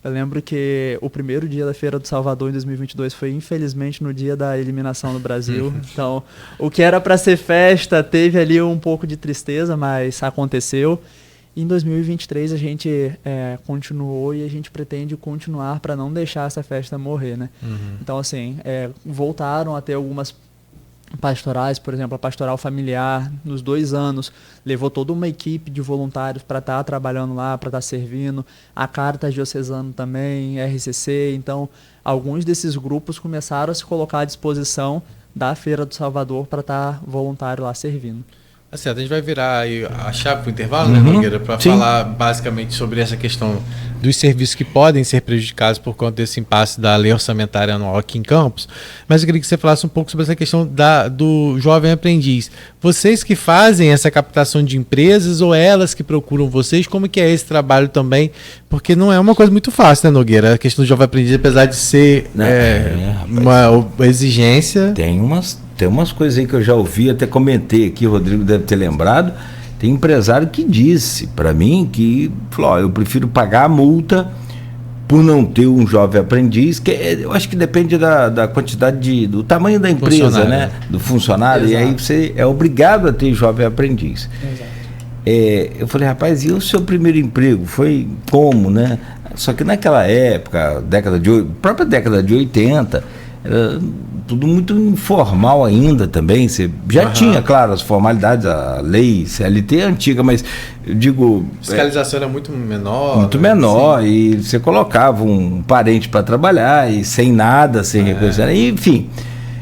Eu lembro que o primeiro dia da Feira do Salvador em 2022 foi, infelizmente, no dia da eliminação do Brasil. Então, o que era para ser festa teve ali um pouco de tristeza, mas aconteceu. E em 2023 a gente continuou e a gente pretende continuar para não deixar essa festa morrer, né? Então, assim, voltaram a ter algumas pastorais, por exemplo, a pastoral familiar, nos 2 anos, levou toda uma equipe de voluntários para estar trabalhando lá, para estar servindo, a Caritas Diocesano também, RCC, então alguns desses grupos começaram a se colocar à disposição da Feira do Salvador para estar voluntário lá servindo. Tá certo, a gente vai virar aí a chave para o intervalo, né, Nogueira, para falar basicamente sobre essa questão dos serviços que podem ser prejudicados por conta desse impasse da lei orçamentária anual aqui em Campos. Mas eu queria que você falasse um pouco sobre essa questão do jovem aprendiz. Vocês que fazem essa captação de empresas ou elas que procuram vocês, como que é esse trabalho também? Porque não é uma coisa muito fácil, né, Nogueira? A questão do jovem aprendiz, apesar de ser uma exigência... Tem umas coisas aí que eu já ouvi, até comentei aqui, o Rodrigo deve ter lembrado. Tem empresário que disse para mim que falou, eu prefiro pagar a multa por não ter um jovem aprendiz, que eu acho que depende da quantidade do tamanho da empresa, né? Do funcionário. Exato. E aí você é obrigado a ter jovem aprendiz. Eu falei, rapaz, e o seu primeiro emprego? Foi como, né? Só que naquela época, própria década de 80, era tudo muito informal ainda também. Você já tinha, claro, as formalidades, a lei CLT é antiga, mas eu digo... Fiscalização era muito menor. Muito menor, e você colocava um parente para trabalhar, e sem nada, sem reconhecer, enfim...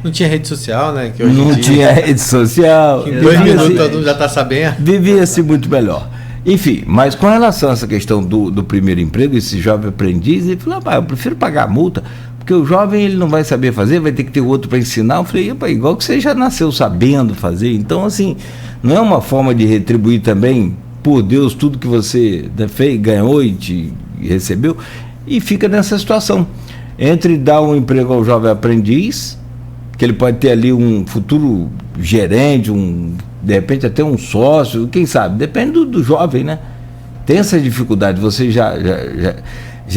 Não tinha rede social, né? Que hoje não tinha rede social. Em 2 minutos todo mundo já está sabendo. Vivia-se muito melhor. Enfim, mas com relação a essa questão do primeiro emprego, esse jovem aprendiz, ele falou, eu prefiro pagar a multa, porque porque o jovem ele não vai saber fazer, vai ter que ter outro para ensinar. Eu falei, igual que você já nasceu sabendo fazer. Então, assim, não é uma forma de retribuir também, por Deus, tudo que você fez, ganhou e recebeu, e fica nessa situação. Entre dar um emprego ao jovem aprendiz, que ele pode ter ali um futuro gerente, de repente até um sócio, quem sabe, depende do jovem, né? Tem essa dificuldade, você já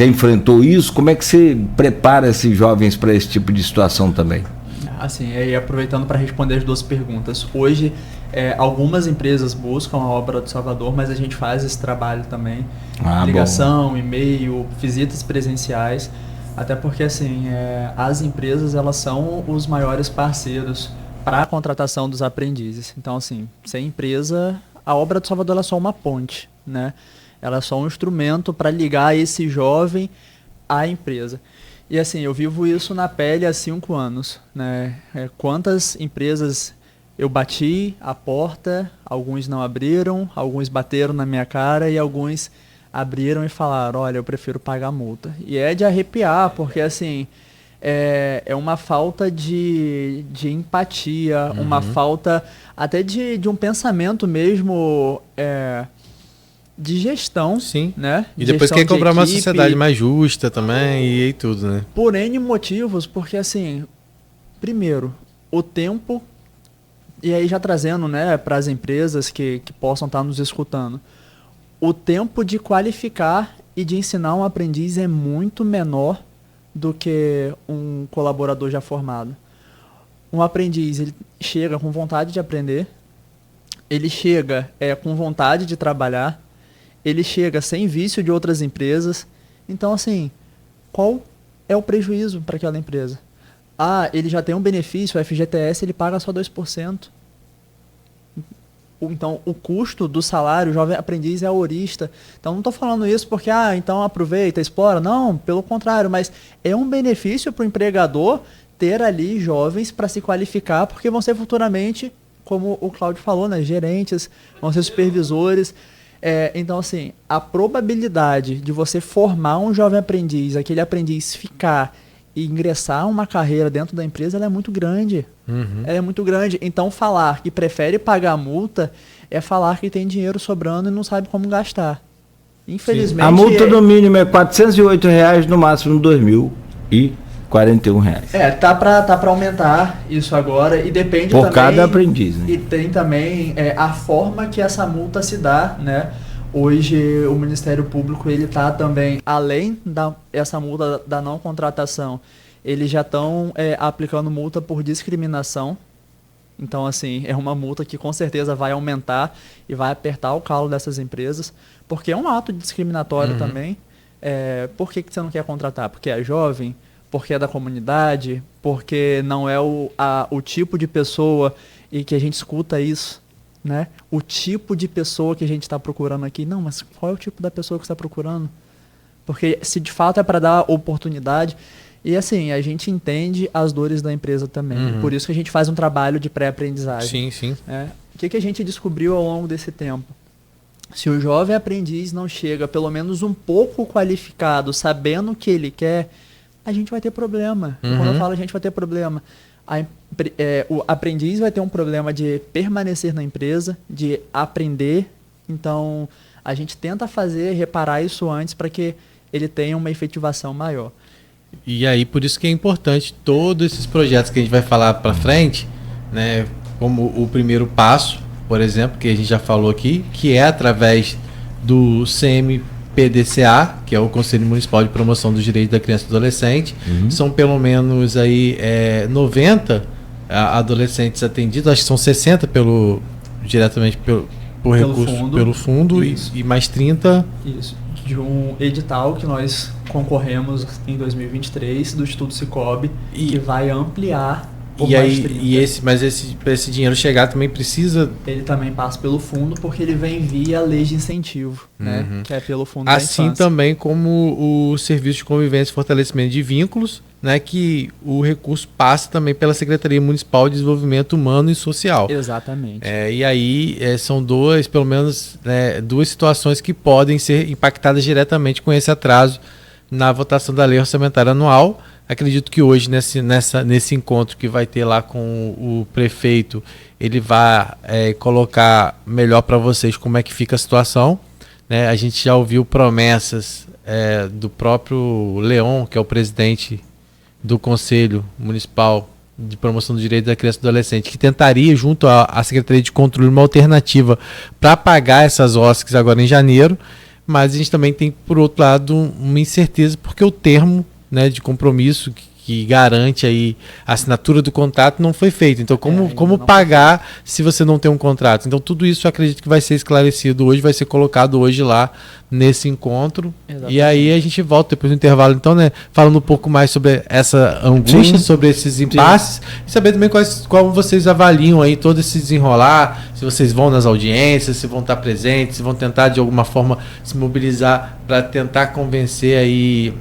enfrentou isso? Como é que você prepara esses jovens para esse tipo de situação também? Assim, e aproveitando para responder as duas perguntas, hoje algumas empresas buscam a Obra do Salvador, mas a gente faz esse trabalho também, ligação, e-mail, visitas presenciais, até porque assim, as empresas elas são os maiores parceiros para a contratação dos aprendizes. Então assim, sem empresa, a Obra do Salvador é só uma ponte, né? Ela é só um instrumento para ligar esse jovem à empresa. E assim, eu vivo isso na pele há 5 anos, né? Quantas empresas eu bati a porta, alguns não abriram, alguns bateram na minha cara e alguns abriram e falaram, olha, eu prefiro pagar multa. E é de arrepiar, porque assim, é uma falta de empatia, uma falta até de um pensamento mesmo de gestão. Sim. Né? E depois quer cobrar uma sociedade mais justa também e tudo, né? Por N motivos, porque assim, primeiro, o tempo, e aí já trazendo, né, para as empresas que possam estar nos escutando, o tempo de qualificar e de ensinar um aprendiz é muito menor do que um colaborador já formado. Um aprendiz, ele chega com vontade de aprender, ele chega com vontade de trabalhar, ele chega sem vício de outras empresas. Então, assim, qual é o prejuízo para aquela empresa? Ele já tem um benefício, o FGTS ele paga só 2%. Então, o custo do salário, o jovem aprendiz é aurista. Então, não estou falando isso porque, então aproveita, explora. Não, pelo contrário, mas é um benefício para o empregador ter ali jovens para se qualificar, porque vão ser futuramente, como o Cláudio falou, né, gerentes, vão ser supervisores. Então, assim, a probabilidade de você formar um jovem aprendiz, aquele aprendiz ficar e ingressar uma carreira dentro da empresa, ela é muito grande. Ela é muito grande. Então, falar que prefere pagar a multa é falar que tem dinheiro sobrando e não sabe como gastar. Infelizmente... A multa no mínimo é R$ 408, no máximo R$ 2.041. Tá para aumentar isso agora e depende por também... cada aprendiz, né? E tem também a forma que essa multa se dá, né? Hoje o Ministério Público ele está também, além dessa multa da não contratação, eles já estão aplicando multa por discriminação. Então, assim, é uma multa que com certeza vai aumentar e vai apertar o calo dessas empresas, porque é um ato discriminatório também. Por que você não quer contratar? Porque é jovem? Porque é da comunidade? Porque não é o tipo de pessoa e que a gente escuta isso? Né? O tipo de pessoa que a gente está procurando aqui. Não, mas qual é o tipo da pessoa que você está procurando? Porque se de fato é para dar oportunidade. E assim, a gente entende as dores da empresa também. Por isso que a gente faz um trabalho de pré-aprendizagem. Sim, sim. O que a gente descobriu ao longo desse tempo? Se o jovem aprendiz não chega pelo menos um pouco qualificado, sabendo o que ele quer, a gente vai ter problema. E quando eu falo a gente vai ter problema, o aprendiz vai ter um problema de permanecer na empresa, de aprender. Então, a gente tenta reparar isso antes para que ele tenha uma efetivação maior. E aí, por isso que é importante todos esses projetos que a gente vai falar para frente, né, como o primeiro passo, por exemplo, que a gente já falou aqui, que é através do CMPDCA, que é o Conselho Municipal de Promoção dos Direitos da Criança e do Adolescente. São pelo menos aí 90 adolescentes atendidos, acho que são 60 diretamente por recurso pelo fundo e mais 30 de um edital que nós concorremos em 2023 do Instituto Cicobi, que vai ampliar por mais 30. Mas para esse dinheiro chegar também precisa... Ele também passa pelo fundo, porque ele vem via lei de incentivo, né? Que é pelo fundo da infância. Assim também como o Serviço de Convivência e Fortalecimento de Vínculos, né? Que o recurso passa também pela Secretaria Municipal de Desenvolvimento Humano e Social. Exatamente. E aí são pelo menos duas situações que podem ser impactadas diretamente com esse atraso na votação da Lei Orçamentária Anual. Acredito que hoje, nesse encontro que vai ter lá com o prefeito, ele vai colocar melhor para vocês como é que fica a situação, né? A gente já ouviu promessas do próprio Leon, que é o presidente do Conselho Municipal de Promoção do Direito da Criança e do Adolescente, que tentaria, junto à Secretaria de Controle, uma alternativa para pagar essas OSCs agora em janeiro, mas a gente também tem, por outro lado, uma incerteza, porque o termo, né, de compromisso que garante aí a assinatura do contrato não foi feito. Então, como pagar se você não tem um contrato? Então, tudo isso eu acredito que vai ser esclarecido hoje, vai ser colocado hoje lá nesse encontro. Exatamente. E aí a gente volta depois do intervalo, então, né, falando um pouco mais sobre essa angústia, sobre esses impasses, e saber também como vocês avaliam aí todo esse desenrolar, se vocês vão nas audiências, se vão estar presentes, se vão tentar de alguma forma se mobilizar para tentar convencer aí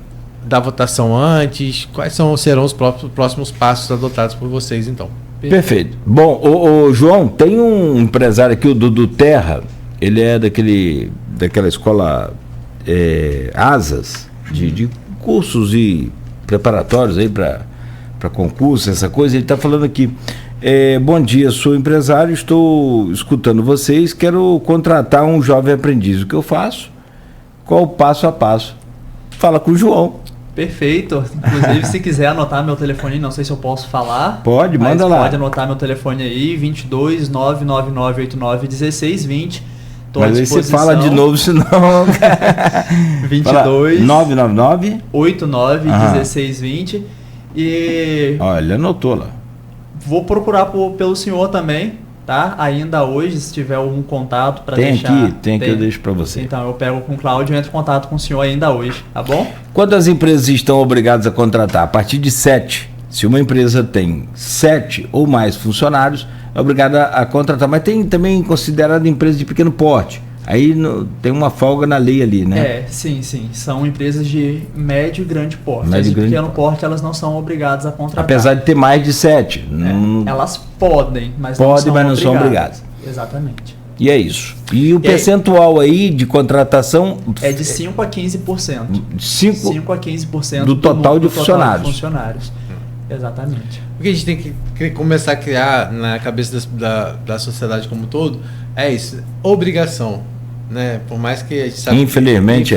da votação antes, quais serão os próximos passos adotados por vocês, então. Perfeito. Bom, o João, tem um empresário aqui, o Dudu Terra, ele é daquela escola Asas, de cursos e preparatórios aí para concurso, essa coisa. Ele está falando aqui, bom dia, sou empresário, estou escutando vocês, quero contratar um jovem aprendiz. O que eu faço? Qual o passo a passo? Fala com o João. Perfeito. Inclusive, se quiser anotar meu telefone, não sei se eu posso falar. Pode, manda lá. Pode anotar meu telefone aí, 22 99989 1620. Mas aí você fala de novo, senão... 22 999 89 1620. E... Olha, anotou lá. Vou procurar pelo senhor também, tá? Ainda hoje, se tiver algum contato para deixar... Tem aqui, eu deixo para você. Então, eu pego com o Cláudio e entro em contato com o senhor ainda hoje, tá bom? Quantas empresas estão obrigadas a contratar? A partir de 7. Se uma empresa tem 7 ou mais funcionários, é obrigada a contratar. Mas tem também considerada empresa de pequeno porte. Aí tem uma folga na lei ali, né? Sim. São empresas de médio e grande porte. As de pequeno porte, elas não são obrigadas a contratar. Apesar de ter mais de 7. Elas podem, mas não são obrigadas. Exatamente. E é isso. E o percentual aí de contratação... É de 5 a 15%. 5 a 15% do total de funcionários. Exatamente. O que a gente tem que começar a criar na cabeça da sociedade como um todo é isso, obrigação. Né? Por mais que a gente sabe infelizmente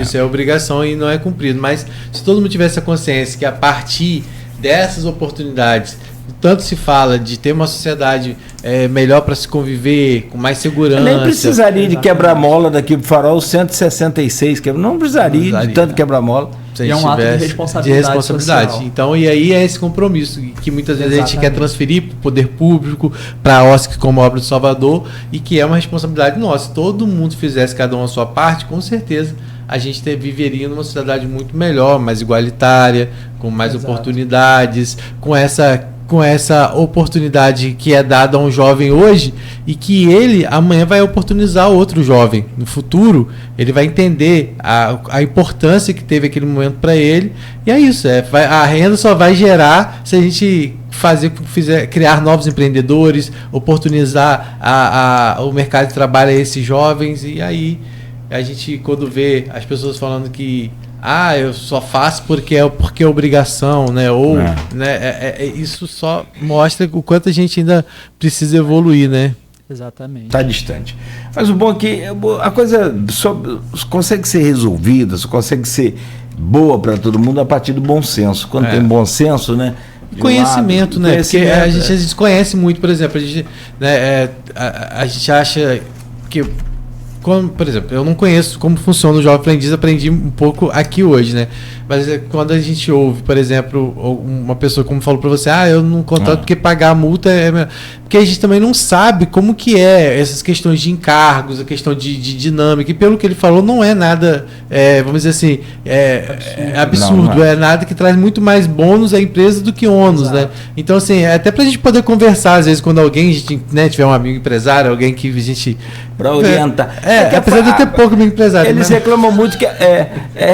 isso, é obrigação e não é cumprido. Mas se todo mundo tivesse a consciência que a partir dessas oportunidades, tanto se fala de ter uma sociedade melhor para se conviver, com mais segurança. Nem precisaria de quebra-mola daqui para o Farol 166, não precisaria de tanto quebra-mola. E é um ato de responsabilidade social. Então, e aí é esse compromisso que muitas vezes a gente quer transferir para o poder público, para a OSC como obra de Salvador, e que é uma responsabilidade nossa. Se todo mundo fizesse cada um a sua parte, com certeza a gente viveria numa sociedade muito melhor, mais igualitária, com mais oportunidades, com essa oportunidade que é dada a um jovem hoje e que ele amanhã vai oportunizar outro jovem. No futuro, ele vai entender a importância que teve aquele momento para ele. E é isso. A renda só vai gerar se a gente criar novos empreendedores, oportunizar o mercado de trabalho a esses jovens. E aí, a gente, quando vê as pessoas falando que eu só faço porque é obrigação, né? Ou, isso só mostra o quanto a gente ainda precisa evoluir, né? Exatamente. Está distante. Mas o bom é que a coisa só consegue ser resolvida, só consegue ser boa para todo mundo a partir do bom senso. Quando tem bom senso, né? Conhecimento, né? Porque a gente conhece muito, por exemplo, a gente acha que... por exemplo, eu não conheço como funciona o Jovem Aprendiz, aprendi um pouco aqui hoje, né? Mas quando a gente ouve, por exemplo, uma pessoa como falou para você, eu não contrato porque pagar a multa porque a gente também não sabe como que é essas questões de encargos, a questão de dinâmica, e pelo que ele falou, não é nada, vamos dizer assim, absurdo, não. É nada que traz muito mais bônus à empresa do que ônus, né? Então, assim, até pra gente poder conversar, às vezes, quando alguém, a gente, né, tiver um amigo empresário, alguém que a gente... Para orientar. Apesar de ter pouco amigo empresário. Eles reclamam muito que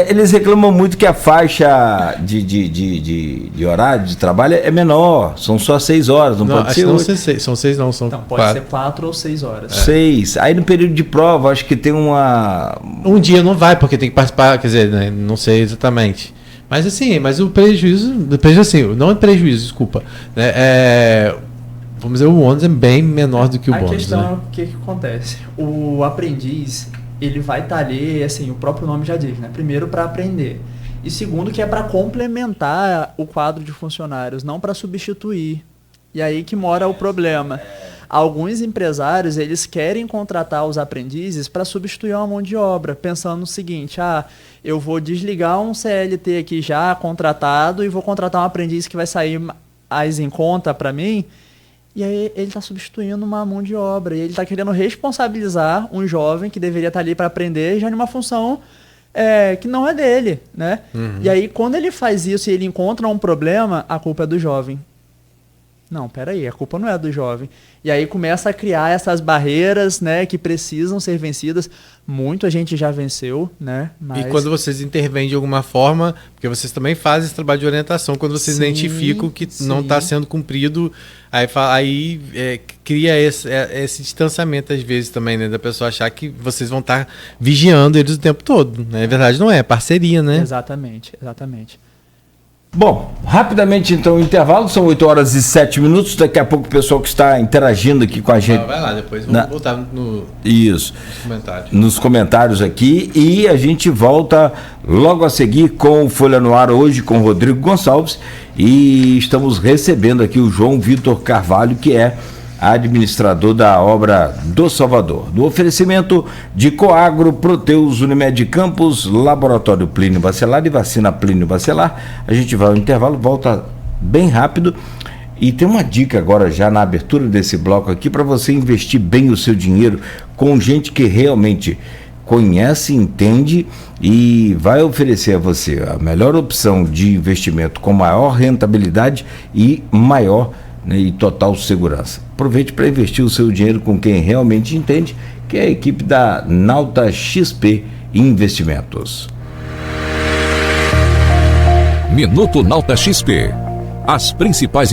eles reclamam muito que a faixa de horário de trabalho é menor, são só 6 horas, não pode ser 8. São 6 não, são então, pode 4. Ser 4 ou 6 horas. 6. Aí no período de prova, acho que tem uma... Um dia não vai, porque tem que participar, quer dizer, né, não sei exatamente. Mas assim, o prejuízo assim, não é prejuízo, desculpa, né? Vamos dizer, o ônus é bem menor do que o bônus. A questão né? é o que acontece. O aprendiz, ele vai estar ali, assim, o próprio nome já diz, né? Primeiro para aprender. E segundo que é para complementar o quadro de funcionários, não para substituir. E aí que mora o problema. Alguns empresários, eles querem contratar os aprendizes para substituir uma mão de obra, pensando no seguinte, eu vou desligar um CLT aqui já contratado e vou contratar um aprendiz que vai sair mais em conta para mim. E aí ele está substituindo uma mão de obra. E ele está querendo responsabilizar um jovem que deveria estar ali para aprender já numa função que não é dele, né? Uhum. E aí quando ele faz isso e ele encontra um problema, a culpa é do jovem. Não, peraí, a culpa não é do jovem. E aí começa a criar essas barreiras, né, que precisam ser vencidas. Muito a gente já venceu, né? Mas... E quando vocês intervêm de alguma forma, porque vocês também fazem esse trabalho de orientação, quando vocês identificam que não está sendo cumprido, aí cria esse distanciamento às vezes também, né, da pessoa achar que vocês vão estar vigiando eles o tempo todo. Né? Na verdade não é parceria, né? Exatamente. Bom, rapidamente então o intervalo, são 8h07, daqui a pouco o pessoal que está interagindo aqui com a gente... Vai lá, depois vamos voltar nos comentários aqui, e a gente volta logo a seguir com o Folha no Ar hoje com o Rodrigo Gonçalves, e estamos recebendo aqui o João Vitor Carvalho, que é administrador da obra do Salvador. No oferecimento de Coagro, Proteus, Unimed Campos, Laboratório Plínio Bacelar e Vacina Plínio Bacelar. A gente vai ao intervalo, volta bem rápido. E tem uma dica agora já na abertura desse bloco aqui para você investir bem o seu dinheiro com gente que realmente conhece, entende e vai oferecer a você a melhor opção de investimento com maior rentabilidade e maior e total segurança. Aproveite para investir o seu dinheiro com quem realmente entende, que é a equipe da Nauta XP Investimentos. Minuto Nauta XP. As principais